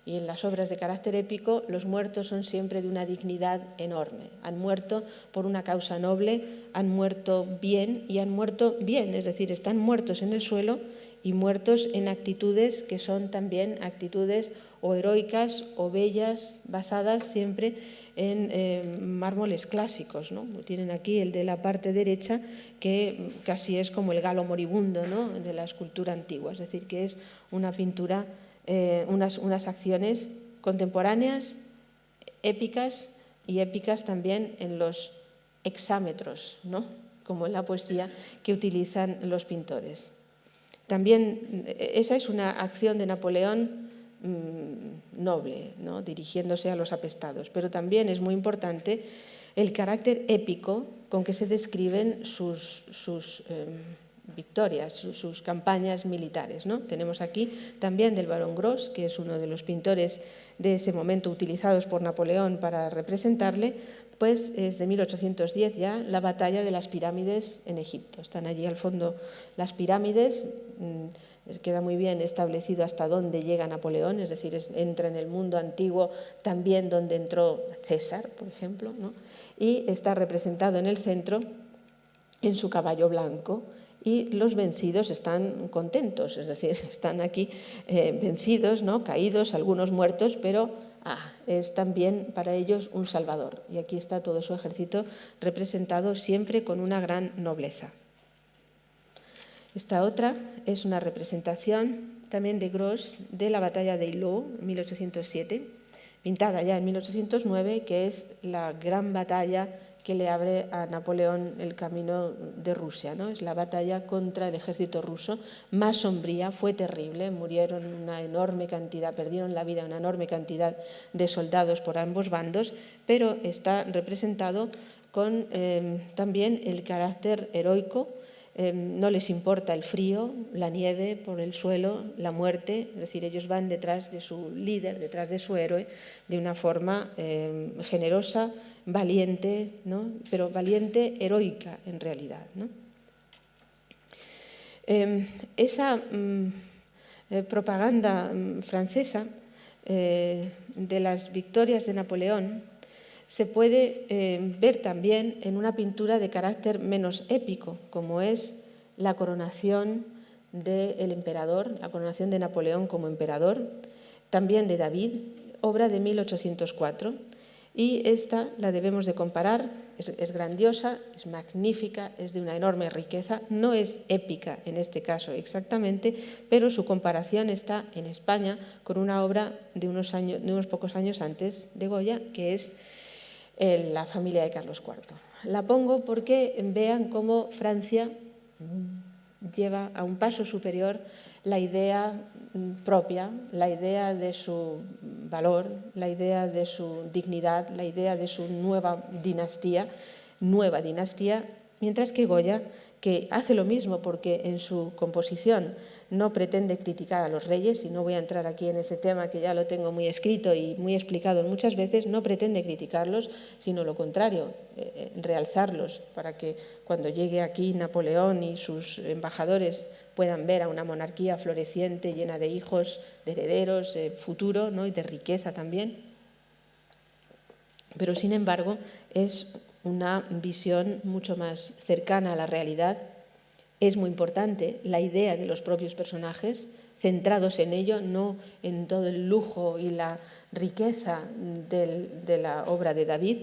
y en las obras de carácter épico, los muertos son siempre de una dignidad enorme. Han muerto por una causa noble, han muerto bien y han muerto bien, es decir, están muertos en el suelo y muertos en actitudes que son también actitudes o heroicas o bellas, basadas siempre en mármoles clásicos, ¿no? Tienen aquí el de la parte derecha, que casi es como el galo moribundo, ¿no?, de la escultura antigua, es decir, que es una pintura, unas acciones contemporáneas, épicas y épicas también en los hexámetros, ¿no?, como en la poesía que utilizan los pintores. También esa es una acción de Napoleón noble, ¿no?, dirigiéndose a los apestados, pero también es muy importante el carácter épico con que se describen sus victorias, sus campañas militares, ¿no? Tenemos aquí también del barón Gros, que es uno de los pintores de ese momento utilizados por Napoleón para representarle, pues es de 1810 ya, la batalla de las pirámides en Egipto. Están allí al fondo las pirámides, queda muy bien establecido hasta dónde llega Napoleón, es decir, entra en el mundo antiguo también donde entró César, por ejemplo, ¿no? Y está representado en el centro en su caballo blanco, y los vencidos están contentos, es decir, están aquí vencidos, ¿no? Caídos, algunos muertos, pero es también para ellos un salvador. Y aquí está todo su ejército representado siempre con una gran nobleza. Esta otra es una representación también de Gros de la batalla de Eylau en 1807, pintada ya en 1809, que es la gran batalla que le abre a Napoleón el camino de Rusia, ¿no? Es la batalla contra el ejército ruso, más sombría, fue terrible, murieron una enorme cantidad, perdieron la vida una enorme cantidad de soldados por ambos bandos, pero está representado con también el carácter heroico. No les importa el frío, la nieve por el suelo, la muerte, es decir, ellos van detrás de su líder, detrás de su héroe, de una forma generosa, valiente, ¿no? Pero valiente, heroica en realidad, ¿no? Esa propaganda francesa de las victorias de Napoleón se puede ver también en una pintura de carácter menos épico, como es la coronación del emperador, la coronación de Napoleón como emperador, también de David, obra de 1804. Y esta la debemos de comparar, es grandiosa, es magnífica, es de una enorme riqueza, no es épica en este caso exactamente, pero su comparación está en España con una obra de unos pocos años antes de Goya, que es La familia de Carlos IV. La pongo porque vean cómo Francia lleva a un paso superior la idea propia, la idea de su valor, la idea de su dignidad, la idea de su nueva dinastía, mientras que Goya, que hace lo mismo porque en su composición no pretende criticar a los reyes, y no voy a entrar aquí en ese tema que ya lo tengo muy escrito y muy explicado muchas veces, no pretende criticarlos, sino lo contrario, realzarlos para que cuando llegue aquí Napoleón y sus embajadores puedan ver a una monarquía floreciente, llena de hijos, de herederos, futuro, ¿no? Y de riqueza también. Pero sin embargo es una visión mucho más cercana a la realidad. Es muy importante la idea de los propios personajes, centrados en ello, no en todo el lujo y la riqueza de la obra de David.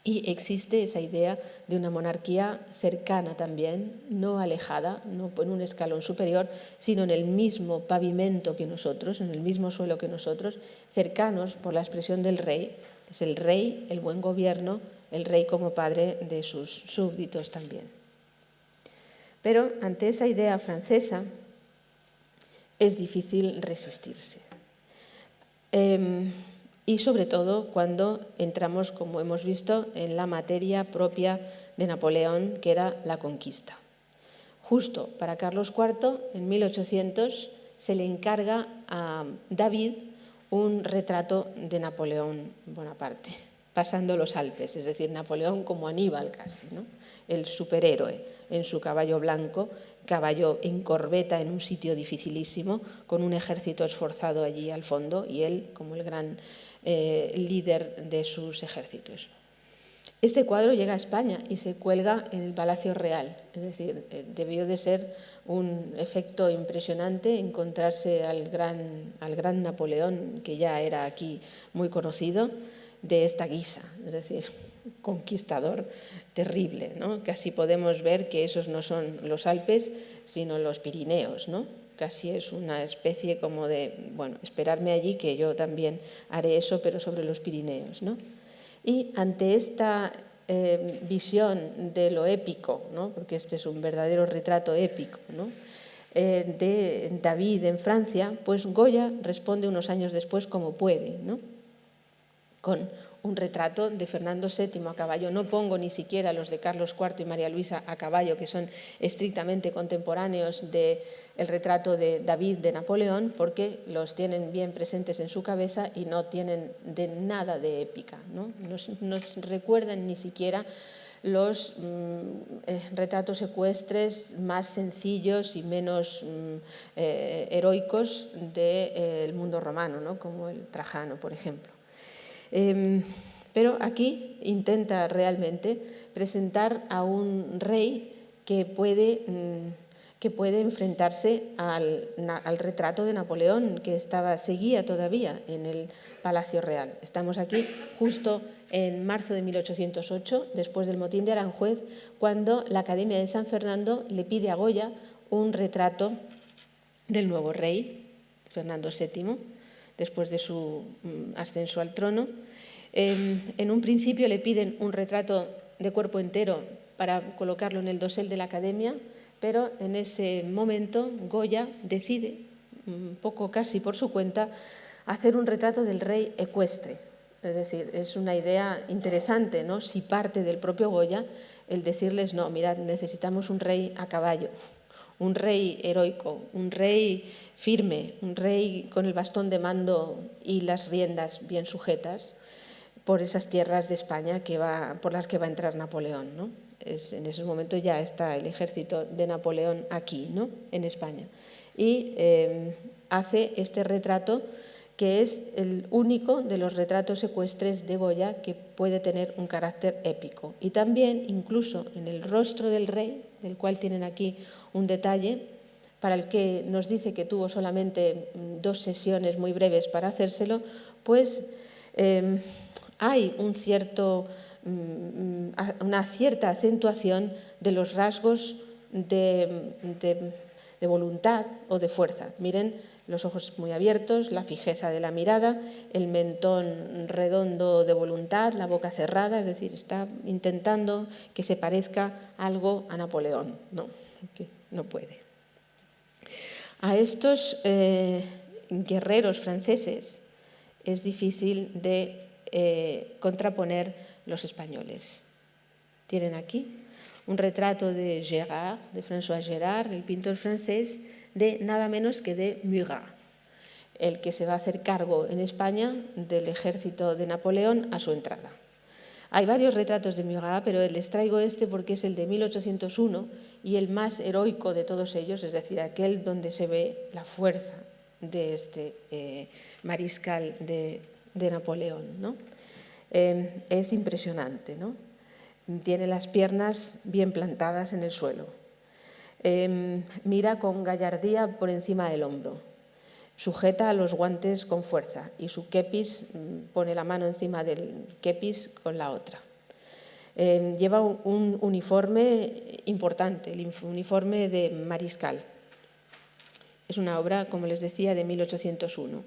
Y existe esa idea de una monarquía cercana también, no alejada, no en un escalón superior, sino en el mismo pavimento que nosotros, en el mismo suelo que nosotros, cercanos por la expresión del rey. Es el rey, el buen gobierno, el rey como padre de sus súbditos también. Pero ante esa idea francesa es difícil resistirse. Y sobre todo cuando entramos, como hemos visto, en la materia propia de Napoleón, que era la conquista. Justo para Carlos IV, en 1800, se le encarga a David un retrato de Napoleón Bonaparte, pasando los Alpes, es decir, Napoleón como Aníbal casi, ¿no? El superhéroe en su caballo blanco, caballo en corbeta en un sitio dificilísimo, con un ejército esforzado allí al fondo y él como el gran líder de sus ejércitos. Este cuadro llega a España y se cuelga en el Palacio Real, es decir, debió de ser un efecto impresionante encontrarse al gran Napoleón, que ya era aquí muy conocido, de esta guisa, es decir, conquistador terrible, ¿no? Casi podemos ver que esos no son los Alpes, sino los Pirineos, ¿no? Casi es una especie como de, bueno, esperarme allí que yo también haré eso, pero sobre los Pirineos, ¿no? Y ante esta visión de lo épico, ¿no? Porque este es un verdadero retrato épico, ¿no? De David en Francia, pues Goya responde unos años después como puede, ¿no? Con un retrato de Fernando VII a caballo. No pongo ni siquiera los de Carlos IV y María Luisa a caballo, que son estrictamente contemporáneos del retrato de David de Napoleón, porque los tienen bien presentes en su cabeza y no tienen de nada de épica, ¿no? Nos recuerdan ni siquiera los retratos ecuestres más sencillos y menos heroicos del mundo romano, ¿no? Como el Trajano, por ejemplo. Pero aquí intenta realmente presentar a un rey que puede enfrentarse al retrato de Napoleón, que seguía todavía en el Palacio Real. Estamos aquí justo en marzo de 1808, después del motín de Aranjuez, cuando la Academia de San Fernando le pide a Goya un retrato del nuevo rey, Fernando VII, después de su ascenso al trono. En un principio le piden un retrato de cuerpo entero para colocarlo en el dosel de la Academia, pero en ese momento Goya decide, un poco casi por su cuenta, hacer un retrato del rey ecuestre. Es decir, es una idea interesante, ¿no? Si parte del propio Goya el decirles, no, mirad, necesitamos un rey a caballo, un rey heroico, un rey firme, un rey con el bastón de mando y las riendas bien sujetas por esas tierras de España por las que va a entrar Napoleón, ¿no? En ese momento ya está el ejército de Napoleón aquí, ¿no? En España. Y hace este retrato que es el único de los retratos ecuestres de Goya que puede tener un carácter épico. Y también, incluso en el rostro del rey, del cual tienen aquí un detalle, para el que nos dice que tuvo solamente 2 sesiones muy breves para hacérselo, pues hay una cierta acentuación de los rasgos de voluntad o de fuerza. Miren, los ojos muy abiertos, la fijeza de la mirada, el mentón redondo de voluntad, la boca cerrada, es decir, está intentando que se parezca algo a Napoleón, no, que no puede. A estos guerreros franceses es difícil de contraponer los españoles. Tienen aquí un retrato de Gérard, de François Gérard, el pintor francés, de nada menos que de Murat, el que se va a hacer cargo en España del ejército de Napoleón a su entrada. Hay varios retratos de Murat, pero les traigo este porque es el de 1801 y el más heroico de todos ellos, es decir, aquel donde se ve la fuerza de este mariscal de Napoleón, ¿no? Es impresionante, ¿no? Tiene las piernas bien plantadas en el suelo. Mira con gallardía por encima del hombro. Sujeta los guantes con fuerza y su kepis, pone la mano encima del kepis con la otra. Lleva un uniforme importante, el uniforme de mariscal. Es una obra, como les decía, de 1801,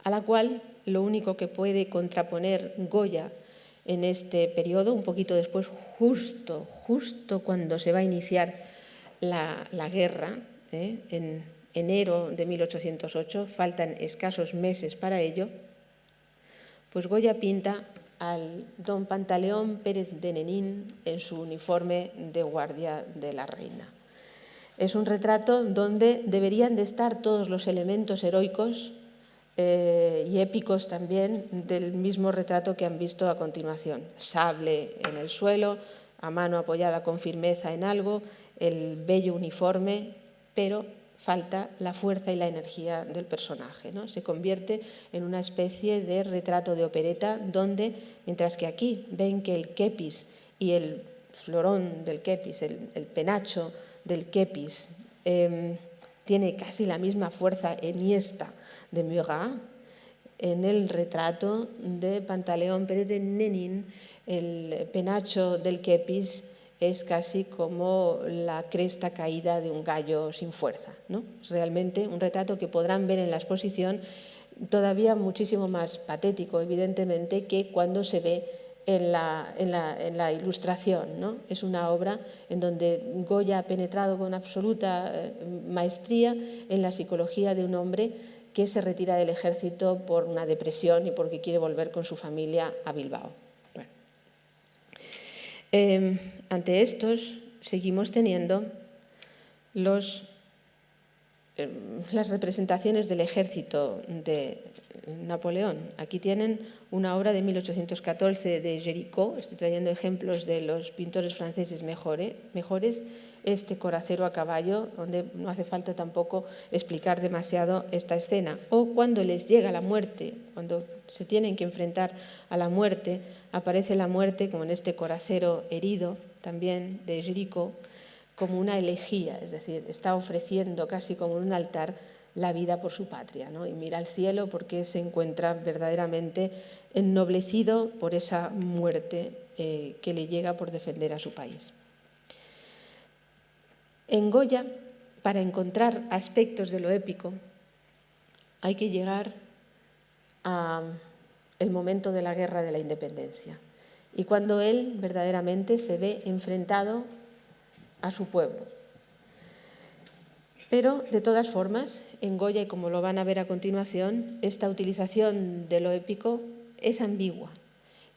a la cual lo único que puede contraponer Goya en este periodo, un poquito después, justo cuando se va a iniciar la guerra, en enero de 1808, faltan escasos meses para ello, pues Goya pinta al don Pantaleón Pérez de Nenín en su uniforme de guardia de la reina. Es un retrato donde deberían de estar todos los elementos heroicos y épicos también del mismo retrato que han visto a continuación. Sable en el suelo, a mano apoyada con firmeza en algo, el bello uniforme, pero falta la fuerza y la energía del personaje, ¿no? Se convierte en una especie de retrato de opereta donde, mientras que aquí ven que el kepis y el florón del kepis, el penacho del kepis, tiene casi la misma fuerza enhiesta de Murat, en el retrato de Pantaleón Pérez de Nenín, el penacho del kepis es casi como la cresta caída de un gallo sin fuerza, ¿no? Es realmente un retrato que podrán ver en la exposición, todavía muchísimo más patético, evidentemente, que cuando se ve en la ilustración, ¿no? Es una obra en donde Goya ha penetrado con absoluta maestría en la psicología de un hombre que se retira del ejército por una depresión y porque quiere volver con su familia a Bilbao. Bueno. Ante estos seguimos teniendo las representaciones del ejército de Napoleón. Aquí tienen una obra de 1814 de Géricault, estoy trayendo ejemplos de los pintores franceses mejores, este coracero a caballo, donde no hace falta tampoco explicar demasiado esta escena. O cuando les llega la muerte, cuando se tienen que enfrentar a la muerte, aparece la muerte, como en este coracero herido, también de Géricault, como una elegía, es decir, está ofreciendo casi como un altar la vida por su patria, ¿no? Y mira al cielo porque se encuentra verdaderamente ennoblecido por esa muerte que le llega por defender a su país. En Goya, para encontrar aspectos de lo épico, hay que llegar al momento de la Guerra de la Independencia y cuando él verdaderamente se ve enfrentado a su pueblo. Pero, de todas formas, en Goya, y como lo van a ver a continuación, esta utilización de lo épico es ambigua.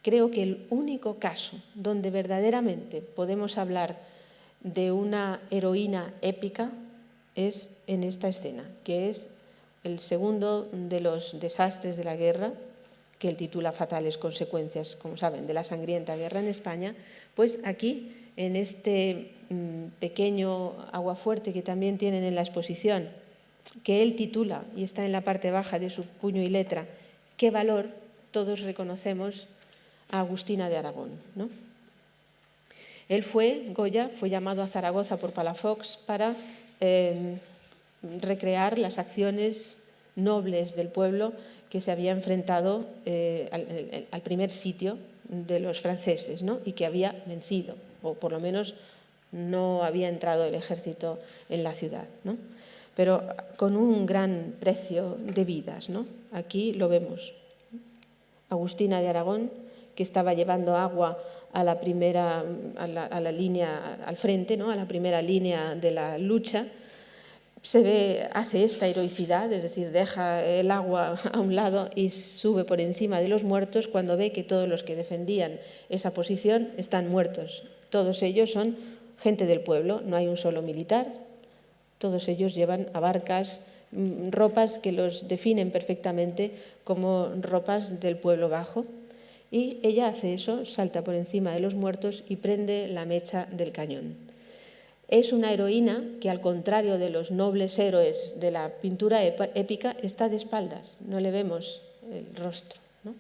Creo que el único caso donde verdaderamente podemos hablar de una heroína épica es en esta escena, que es el segundo de los desastres de la guerra, que él titula Fatales consecuencias, como saben, de la sangrienta guerra en España. Pues aquí, en este pequeño aguafuerte que también tienen en la exposición, que él titula, y está en la parte baja de su puño y letra, ¿Qué valor? Todos reconocemos a Agustina de Aragón, ¿no? Él Goya fue llamado a Zaragoza por Palafox para recrear las acciones nobles del pueblo que se había enfrentado al primer sitio de los franceses, ¿no? Y que había vencido, o por lo menos no había entrado el ejército en la ciudad, ¿no? Pero con un gran precio de vidas, ¿no? Aquí lo vemos. Agustina de Aragón, que estaba llevando agua a la línea al frente, ¿no? A la primera línea de la lucha, hace esta heroicidad, es decir, deja el agua a un lado y sube por encima de los muertos cuando ve que todos los que defendían esa posición están muertos. Todos ellos son gente del pueblo, no hay un solo militar, todos ellos llevan abarcas, ropas que los definen perfectamente como ropas del pueblo bajo. Y ella hace eso, salta por encima de los muertos y prende la mecha del cañón. Es una heroína que, al contrario de los nobles héroes de la pintura épica, está de espaldas, no le vemos el rostro, ¿no?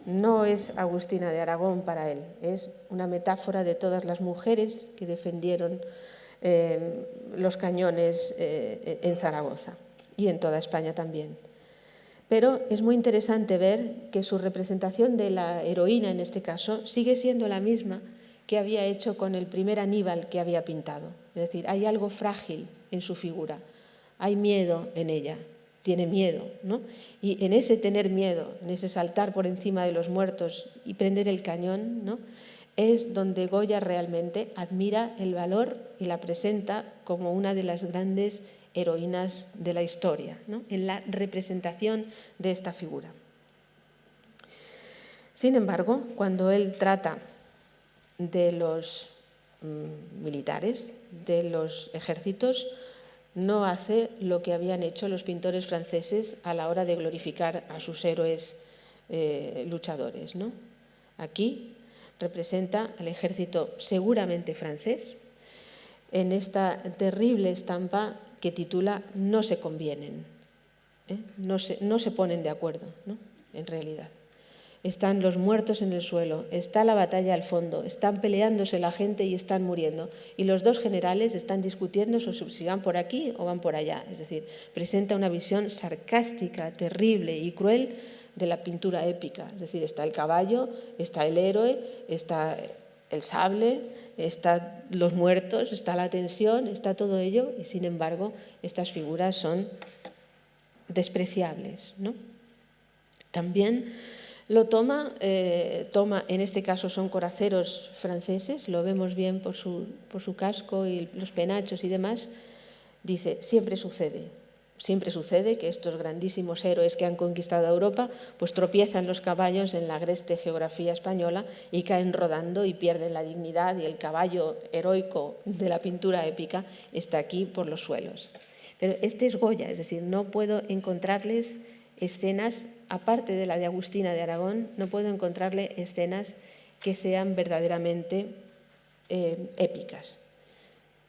No es Agustina de Aragón para él, es una metáfora de todas las mujeres que defendieron los cañones en Zaragoza y en toda España también. Pero es muy interesante ver que su representación de la heroína, en este caso, sigue siendo la misma que había hecho con el primer Aníbal que había pintado. Es decir, hay algo frágil en su figura, hay miedo en ella, tiene miedo, ¿no? Y en ese tener miedo, en ese saltar por encima de los muertos y prender el cañón, ¿no? Es donde Goya realmente admira el valor y la presenta como una de las grandes heroínas de la historia, ¿no? En la representación de esta figura. Sin embargo, cuando él trata de los militares, de los ejércitos, no hace lo que habían hecho los pintores franceses a la hora de glorificar a sus héroes luchadores, ¿no? Aquí representa al ejército seguramente francés en esta terrible estampa que titula No se convienen, no se ponen de acuerdo, ¿no? En realidad. Están los muertos en el suelo, está la batalla al fondo, están peleándose la gente y están muriendo. Y los dos generales están discutiendo sobre si van por aquí o van por allá. Es decir, presenta una visión sarcástica, terrible y cruel de la pintura épica. Es decir, está el caballo, está el héroe, está el sable, están los muertos, está la tensión, está todo ello, y sin embargo estas figuras son despreciables, ¿no? También lo toma, en este caso son coraceros franceses, lo vemos bien por su casco y los penachos y demás. Dice, siempre sucede que estos grandísimos héroes que han conquistado Europa pues tropiezan los caballos en la agreste geografía española y caen rodando y pierden la dignidad, y el caballo heroico de la pintura épica está aquí por los suelos. Pero este es Goya, es decir, no puedo encontrarles escenas, aparte de la de Agustina de Aragón, no puedo encontrarle escenas que sean verdaderamente épicas.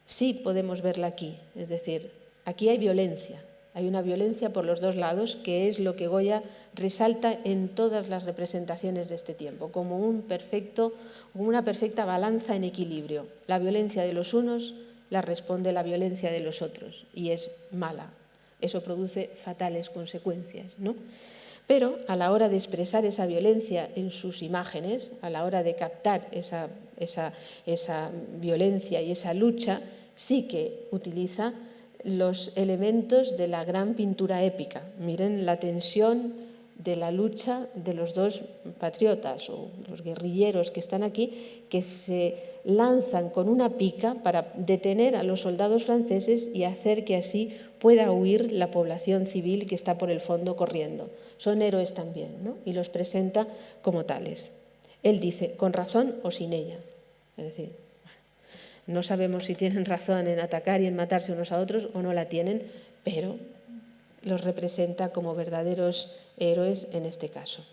Sí podemos verla aquí, es decir, aquí hay violencia. Hay una violencia por los dos lados, que es lo que Goya resalta en todas las representaciones de este tiempo, como una perfecta balanza en equilibrio. La violencia de los unos la responde la violencia de los otros y es mala. Eso produce fatales consecuencias, ¿no? Pero a la hora de expresar esa violencia en sus imágenes, a la hora de captar esa violencia y esa lucha, sí que utiliza los elementos de la gran pintura épica. Miren la tensión de la lucha de los dos patriotas o los guerrilleros que están aquí, que se lanzan con una pica para detener a los soldados franceses y hacer que así pueda huir la población civil que está por el fondo corriendo. Son héroes también, ¿no? Y los presenta como tales. Él dice, con razón o sin ella. Es decir, no sabemos si tienen razón en atacar y en matarse unos a otros o no la tienen, pero los representa como verdaderos héroes en este caso.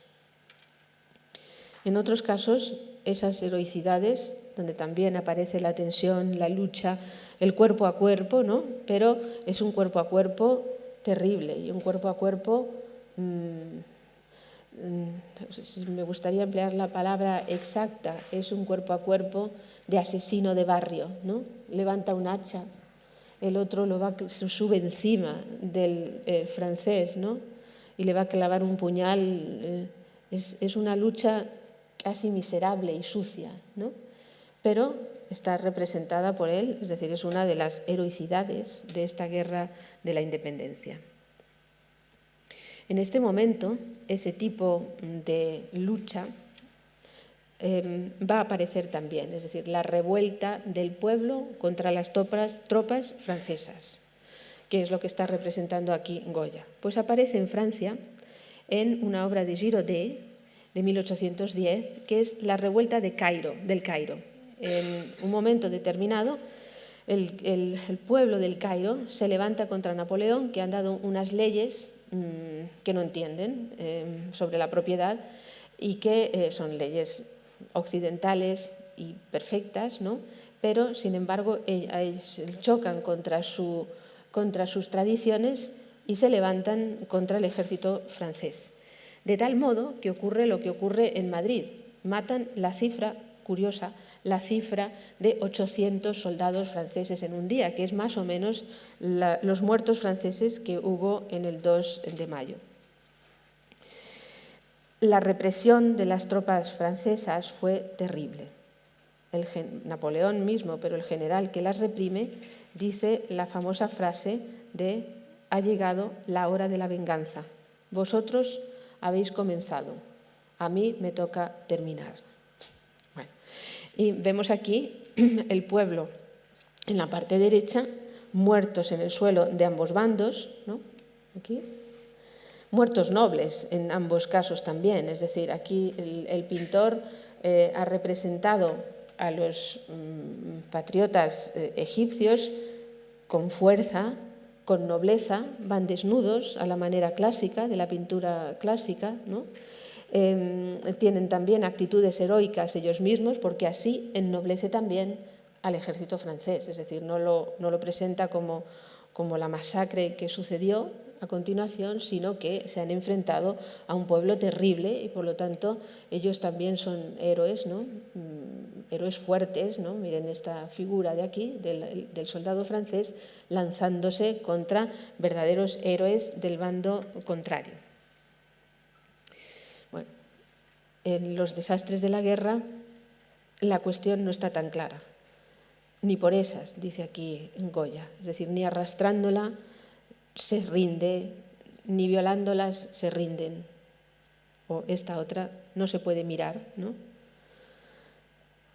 En otros casos, esas heroicidades, donde también aparece la tensión, la lucha, el cuerpo a cuerpo, ¿no? Pero es un cuerpo a cuerpo terrible y un cuerpo a cuerpo, me gustaría emplear la palabra exacta, es un cuerpo a cuerpo de asesino de barrio, ¿no? Levanta un hacha, el otro sube encima del francés, ¿no? Y le va a clavar un puñal. Es una lucha casi miserable y sucia, ¿no? Pero está representada por él, es decir, es una de las heroicidades de esta guerra de la independencia. En este momento, ese tipo de lucha va a aparecer también, es decir, la revuelta del pueblo contra las tropas francesas, que es lo que está representando aquí Goya. Pues aparece en Francia en una obra de Girodet de 1810, que es la revuelta del Cairo. En un momento determinado, el pueblo del Cairo se levanta contra Napoleón, que han dado unas leyes que no entienden sobre la propiedad y que son leyes occidentales y perfectas, ¿no? Pero, sin embargo, chocan contra sus tradiciones y se levantan contra el ejército francés. De tal modo que ocurre lo que ocurre en Madrid. Matan la cifra curiosa, la cifra de 800 soldados franceses en un día, que es más o menos los muertos franceses que hubo en el 2 de mayo. La represión de las tropas francesas fue terrible. Napoleón mismo, pero el general que las reprime, dice la famosa frase de «ha llegado la hora de la venganza. Vosotros habéis comenzado, a mí me toca terminar». Bueno, y vemos aquí el pueblo en la parte derecha, muertos en el suelo de ambos bandos, ¿no? Aquí. Muertos nobles en ambos casos también, es decir, aquí el pintor ha representado a los patriotas egipcios con fuerza, con nobleza, van desnudos a la manera clásica, de la pintura clásica, ¿no? Tienen también actitudes heroicas ellos mismos, porque así ennoblece también al ejército francés, es decir, no lo presenta como la masacre que sucedió a continuación, sino que se han enfrentado a un pueblo terrible y, por lo tanto, ellos también son héroes, ¿no? Héroes fuertes, ¿no? Miren esta figura de aquí, del soldado francés, lanzándose contra verdaderos héroes del bando contrario. Bueno, en los desastres de la guerra la cuestión no está tan clara, ni por esas, dice aquí Goya, es decir, ni arrastrándola se rinde, ni violándolas se rinden. O esta otra no se puede mirar, ¿no?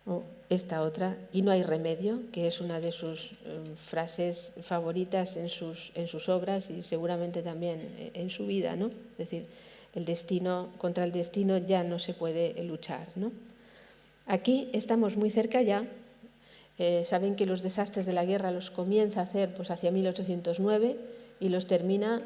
O esta otra, y no hay remedio, que es una de sus frases favoritas en sus obras y seguramente también en su vida, ¿no? Es decir, contra el destino ya no se puede luchar, ¿no? Aquí estamos muy cerca ya. Saben que los desastres de la guerra los comienza a hacer pues, hacia 1809 y los termina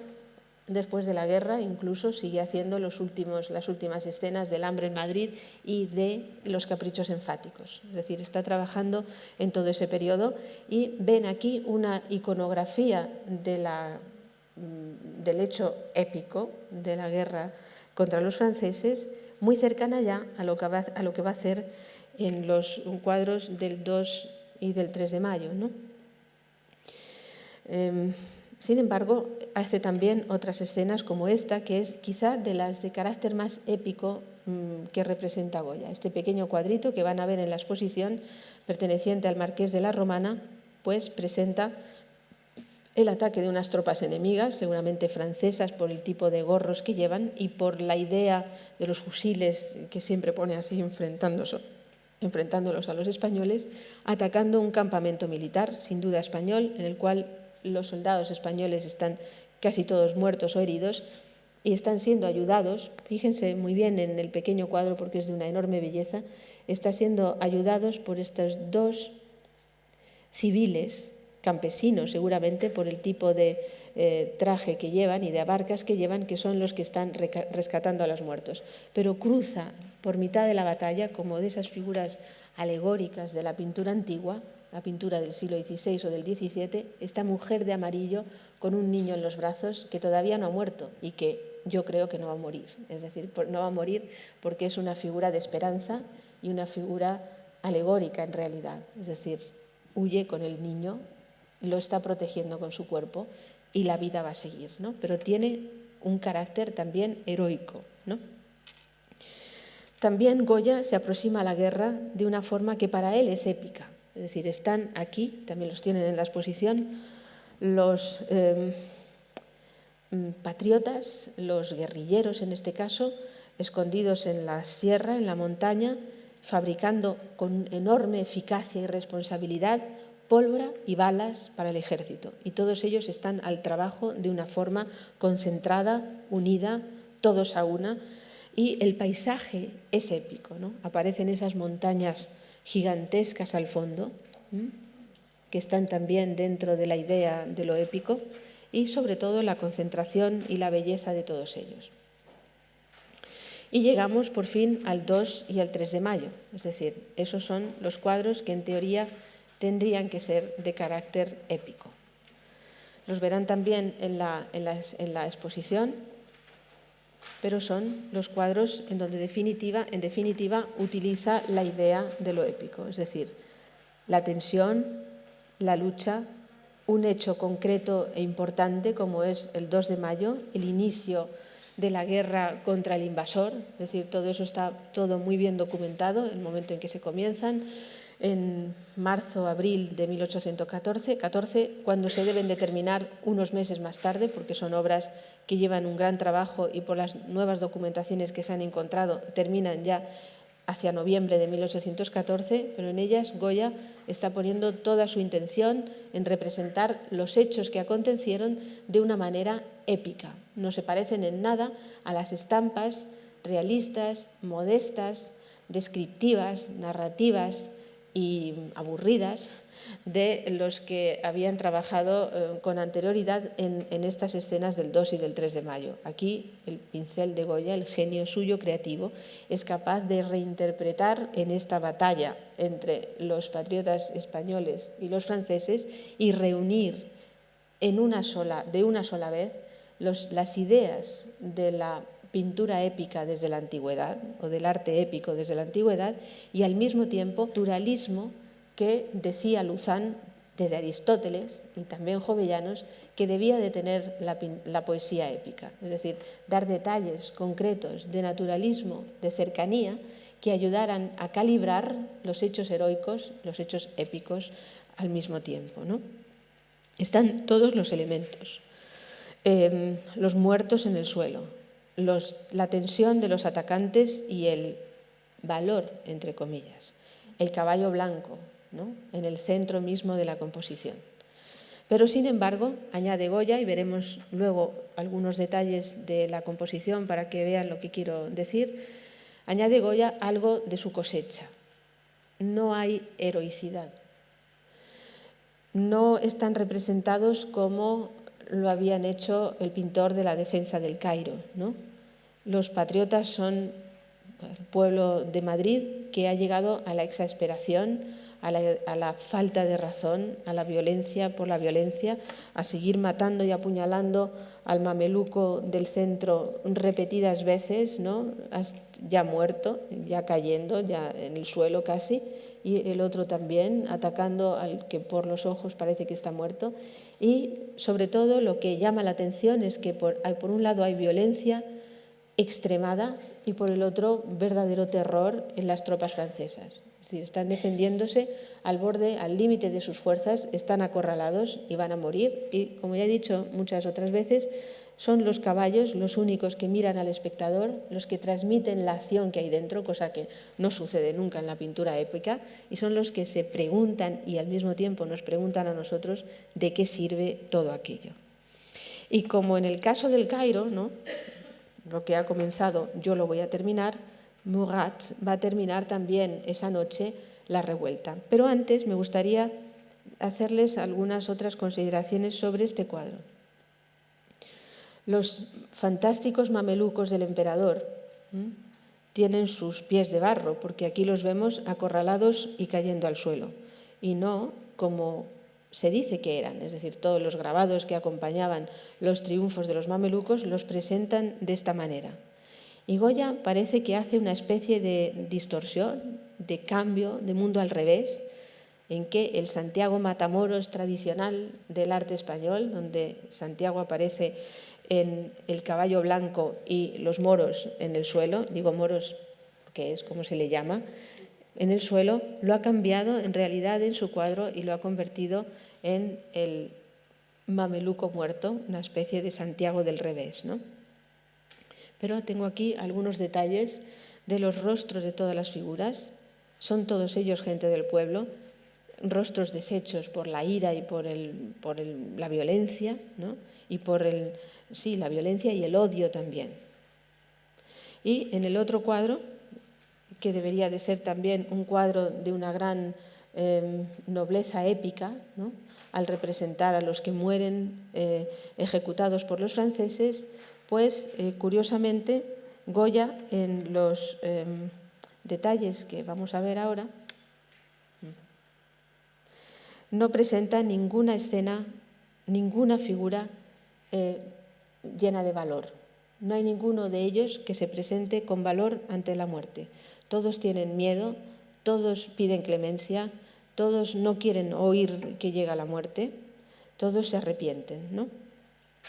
después de la guerra, incluso sigue haciendo las últimas escenas del hambre en Madrid y de los caprichos enfáticos. Es decir, está trabajando en todo ese periodo y ven aquí una iconografía del hecho épico de la guerra contra los franceses, muy cercana ya a lo que va a hacer en los cuadros del 2 y del 3 de mayo, ¿no? Sin embargo, hace también otras escenas como esta, que es quizá de las de carácter más épico que representa Goya. Este pequeño cuadrito que van a ver en la exposición, perteneciente al Marqués de la Romana, pues presenta el ataque de unas tropas enemigas, seguramente francesas por el tipo de gorros que llevan y por la idea de los fusiles que siempre pone así enfrentándolos a los españoles, atacando un campamento militar, sin duda español, en el cual los soldados españoles están casi todos muertos o heridos y están siendo ayudados, fíjense muy bien en el pequeño cuadro porque es de una enorme belleza, están siendo ayudados por estos dos civiles, campesinos seguramente, por el tipo de traje que llevan y de abarcas que llevan, que son los que están rescatando a los muertos. Pero cruza por mitad de la batalla, como de esas figuras alegóricas de la pintura antigua, la pintura del siglo XVI o del XVII, esta mujer de amarillo con un niño en los brazos que todavía no ha muerto y que yo creo que no va a morir. Es decir, no va a morir porque es una figura de esperanza y una figura alegórica en realidad. Es decir, huye con el niño, lo está protegiendo con su cuerpo y la vida va a seguir, ¿no? Pero tiene un carácter también heroico, ¿no? También Goya se aproxima a la guerra de una forma que para él es épica. Es decir, están aquí, también los tienen en la exposición, los patriotas, los guerrilleros en este caso, escondidos en la sierra, en la montaña, fabricando con enorme eficacia y responsabilidad pólvora y balas para el ejército. Y todos ellos están al trabajo de una forma concentrada, unida, todos a una. Y el paisaje es épico, ¿no? Aparecen esas montañas gigantescas al fondo, que están también dentro de la idea de lo épico, y sobre todo la concentración y la belleza de todos ellos. Y llegamos por fin al 2 y al 3 de mayo, es decir, esos son los cuadros que en teoría tendrían que ser de carácter épico. Los verán también en la exposición, pero son los cuadros en donde en definitiva utiliza la idea de lo épico, es decir, la tensión, la lucha, un hecho concreto e importante como es el 2 de mayo, el inicio de la guerra contra el invasor, es decir, todo eso está todo muy bien documentado, el momento en que se comienzan, en marzo, abril de 1814, cuando se deben de terminar unos meses más tarde, porque son obras que llevan un gran trabajo y por las nuevas documentaciones que se han encontrado terminan ya hacia noviembre de 1814, pero en ellas Goya está poniendo toda su intención en representar los hechos que acontecieron de una manera épica. No se parecen en nada a las estampas realistas, modestas, descriptivas, narrativas y aburridas de los que habían trabajado con anterioridad en estas escenas del 2 y del 3 de mayo. Aquí el pincel de Goya, el genio suyo creativo, es capaz de reinterpretar en esta batalla entre los patriotas españoles y los franceses y reunir de una sola vez las ideas de la pintura épica desde la antigüedad o del arte épico desde la antigüedad y al mismo tiempo naturalismo que decía Luzán desde Aristóteles y también Jovellanos que debía de tener la poesía épica, es decir, dar detalles concretos de naturalismo, de cercanía que ayudaran a calibrar los hechos heroicos, los hechos épicos al mismo tiempo, ¿no? Están todos los elementos, los muertos en el suelo, la tensión de los atacantes y el valor, entre comillas, el caballo blanco, ¿no?, en el centro mismo de la composición. Pero, sin embargo, añade Goya, y veremos luego algunos detalles de la composición para que vean lo que quiero decir, añade Goya algo de su cosecha. No hay heroicidad. No están representados como lo habían hecho el pintor de la defensa del Cairo, ¿no? Los patriotas son el pueblo de Madrid que ha llegado a la exasperación, a la falta de razón, a la violencia por la violencia, a seguir matando y apuñalando al mameluco del centro repetidas veces, ¿no?, ya muerto, ya cayendo, ya en el suelo casi, y el otro también atacando al que por los ojos parece que está muerto. Y, sobre todo, lo que llama la atención es que por un lado hay violencia extremada y por el otro verdadero terror en las tropas francesas. Es decir, están defendiéndose al borde, al límite de sus fuerzas, están acorralados y van a morir. Y, como ya he dicho muchas otras veces, son los caballos los únicos que miran al espectador, los que transmiten la acción que hay dentro, cosa que no sucede nunca en la pintura épica, y son los que se preguntan y al mismo tiempo nos preguntan a nosotros de qué sirve todo aquello. Y como en el caso del Cairo, ¿no?, lo que ha comenzado yo lo voy a terminar, Murat va a terminar también esa noche la revuelta. Pero antes me gustaría hacerles algunas otras consideraciones sobre este cuadro. Los fantásticos mamelucos del emperador tienen sus pies de barro, porque aquí los vemos acorralados y cayendo al suelo, y no como se dice que eran, es decir, todos los grabados que acompañaban los triunfos de los mamelucos los presentan de esta manera. Y Goya parece que hace una especie de distorsión, de cambio, de mundo al revés, en que el Santiago Matamoros tradicional del arte español, donde Santiago aparece en el caballo blanco y los moros en el suelo, digo moros que es como se le llama, en el suelo, lo ha cambiado en realidad en su cuadro y lo ha convertido en el mameluco muerto, una especie de Santiago del revés, ¿no? Pero tengo aquí algunos detalles de los rostros de todas las figuras. Son todos ellos gente del pueblo, rostros deshechos por la ira y por la violencia, ¿no? Y por la violencia y el odio también. Y en el otro cuadro, que debería de ser también un cuadro de una gran nobleza épica, ¿no?, al representar a los que mueren ejecutados por los franceses, pues curiosamente Goya, en los detalles que vamos a ver ahora, no presenta ninguna escena, ninguna figura llena de valor. No hay ninguno de ellos que se presente con valor ante la muerte. Todos tienen miedo, todos piden clemencia, todos no quieren oír que llega la muerte, todos se arrepienten, ¿no?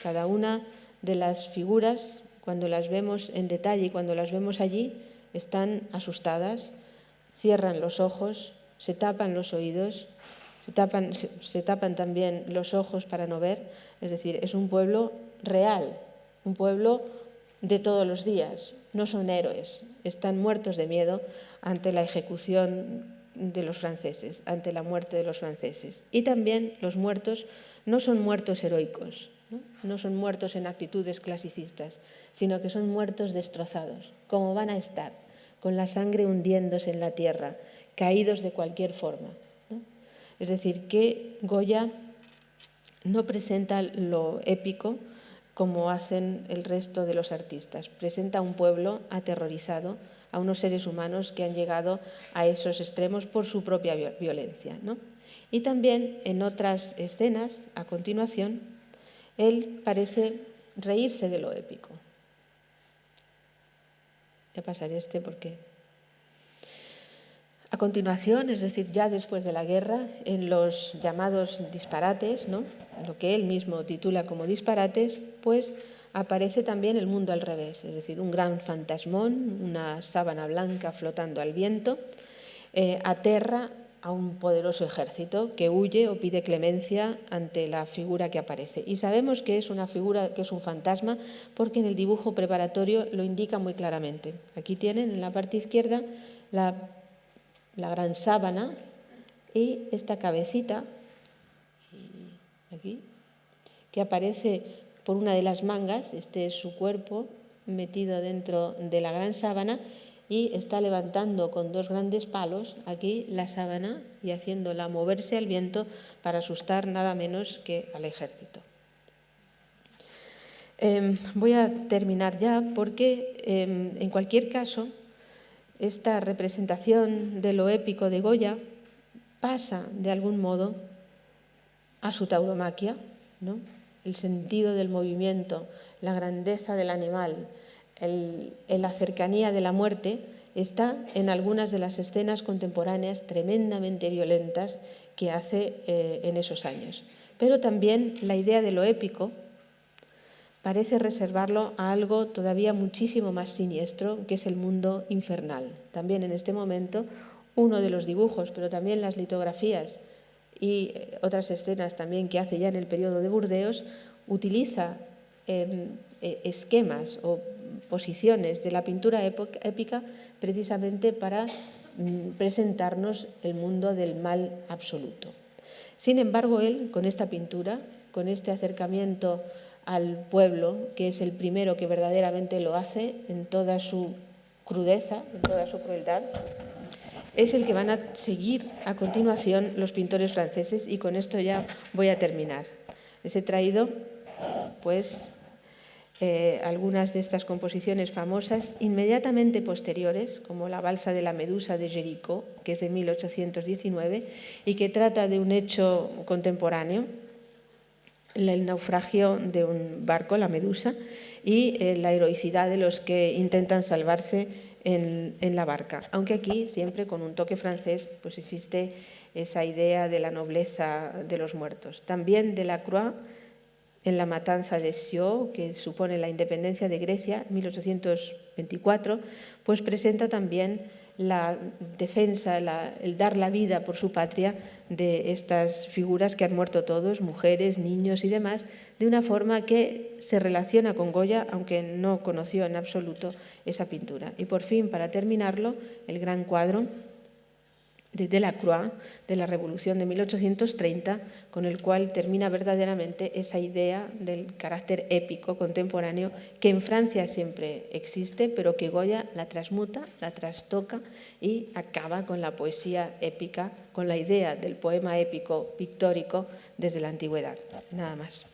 Cada una de las figuras, cuando las vemos en detalle y cuando las vemos allí, están asustadas, cierran los ojos, se tapan los oídos, se tapan también los ojos para no ver. Es decir, es un pueblo real, un pueblo de todos los días. No son héroes, están muertos de miedo ante la ejecución de los franceses, ante la muerte de los franceses. Y también los muertos no son muertos heroicos, no son muertos en actitudes clasicistas, sino que son muertos destrozados, como van a estar, con la sangre hundiéndose en la tierra, caídos de cualquier forma, ¿no? Es decir, que Goya no presenta lo épico como hacen el resto de los artistas. Presenta a un pueblo aterrorizado, a unos seres humanos que han llegado a esos extremos por su propia violencia, ¿no? Y también en otras escenas, a continuación, él parece reírse de lo épico. Voy a pasar porque... A continuación, es decir, ya después de la guerra, en los llamados disparates, ¿no?, lo que él mismo titula como disparates, pues aparece también el mundo al revés, es decir, un gran fantasmón, una sábana blanca flotando al viento, aterra a un poderoso ejército que huye o pide clemencia ante la figura que aparece. Y sabemos que es una figura, que es un fantasma, porque en el dibujo preparatorio lo indica muy claramente. Aquí tienen en la parte izquierda la gran sábana y esta cabecita, aquí, que aparece por una de las mangas. Este es su cuerpo metido dentro de la gran sábana y está levantando con dos grandes palos aquí la sábana y haciéndola moverse al viento para asustar nada menos que al ejército. Voy a terminar ya porque, en cualquier caso, esta representación de lo épico de Goya pasa, de algún modo, a su tauromaquia, ¿no? El sentido del movimiento, la grandeza del animal, la cercanía de la muerte está en algunas de las escenas contemporáneas tremendamente violentas que hace en esos años. pero también la idea de lo épico parece reservarlo a algo todavía muchísimo más siniestro, que es el mundo infernal. También en este momento, uno de los dibujos, pero también las litografías y otras escenas también que hace ya en el periodo de Burdeos, utiliza esquemas o posiciones de la pintura épica precisamente para presentarnos el mundo del mal absoluto. Sin embargo, él, con esta pintura, con este acercamiento al pueblo, que es el primero que verdaderamente lo hace en toda su crudeza, en toda su crueldad, es el que van a seguir a continuación los pintores franceses, y con esto ya voy a terminar. Les he traído pues algunas de estas composiciones famosas inmediatamente posteriores, como la Balsa de la Medusa de Géricault, que es de 1819 y que trata de un hecho contemporáneo, el naufragio de un barco, la Medusa, y la heroicidad de los que intentan salvarse en la barca. Aunque aquí, siempre con un toque francés, pues existe esa idea de la nobleza de los muertos. También Delacroix, en la matanza de Sceaux, que supone la independencia de Grecia, en 1824, pues presenta también la defensa, el dar la vida por su patria de estas figuras que han muerto todos, mujeres, niños y demás, de una forma que se relaciona con Goya, aunque no conoció en absoluto esa pintura. Y por fin, para terminarlo, el gran cuadro de Delacroix, de la Revolución de 1830, con el cual termina verdaderamente esa idea del carácter épico contemporáneo que en Francia siempre existe, pero que Goya la transmuta, la trastoca y acaba con la poesía épica, con la idea del poema épico pictórico desde la antigüedad. Nada más.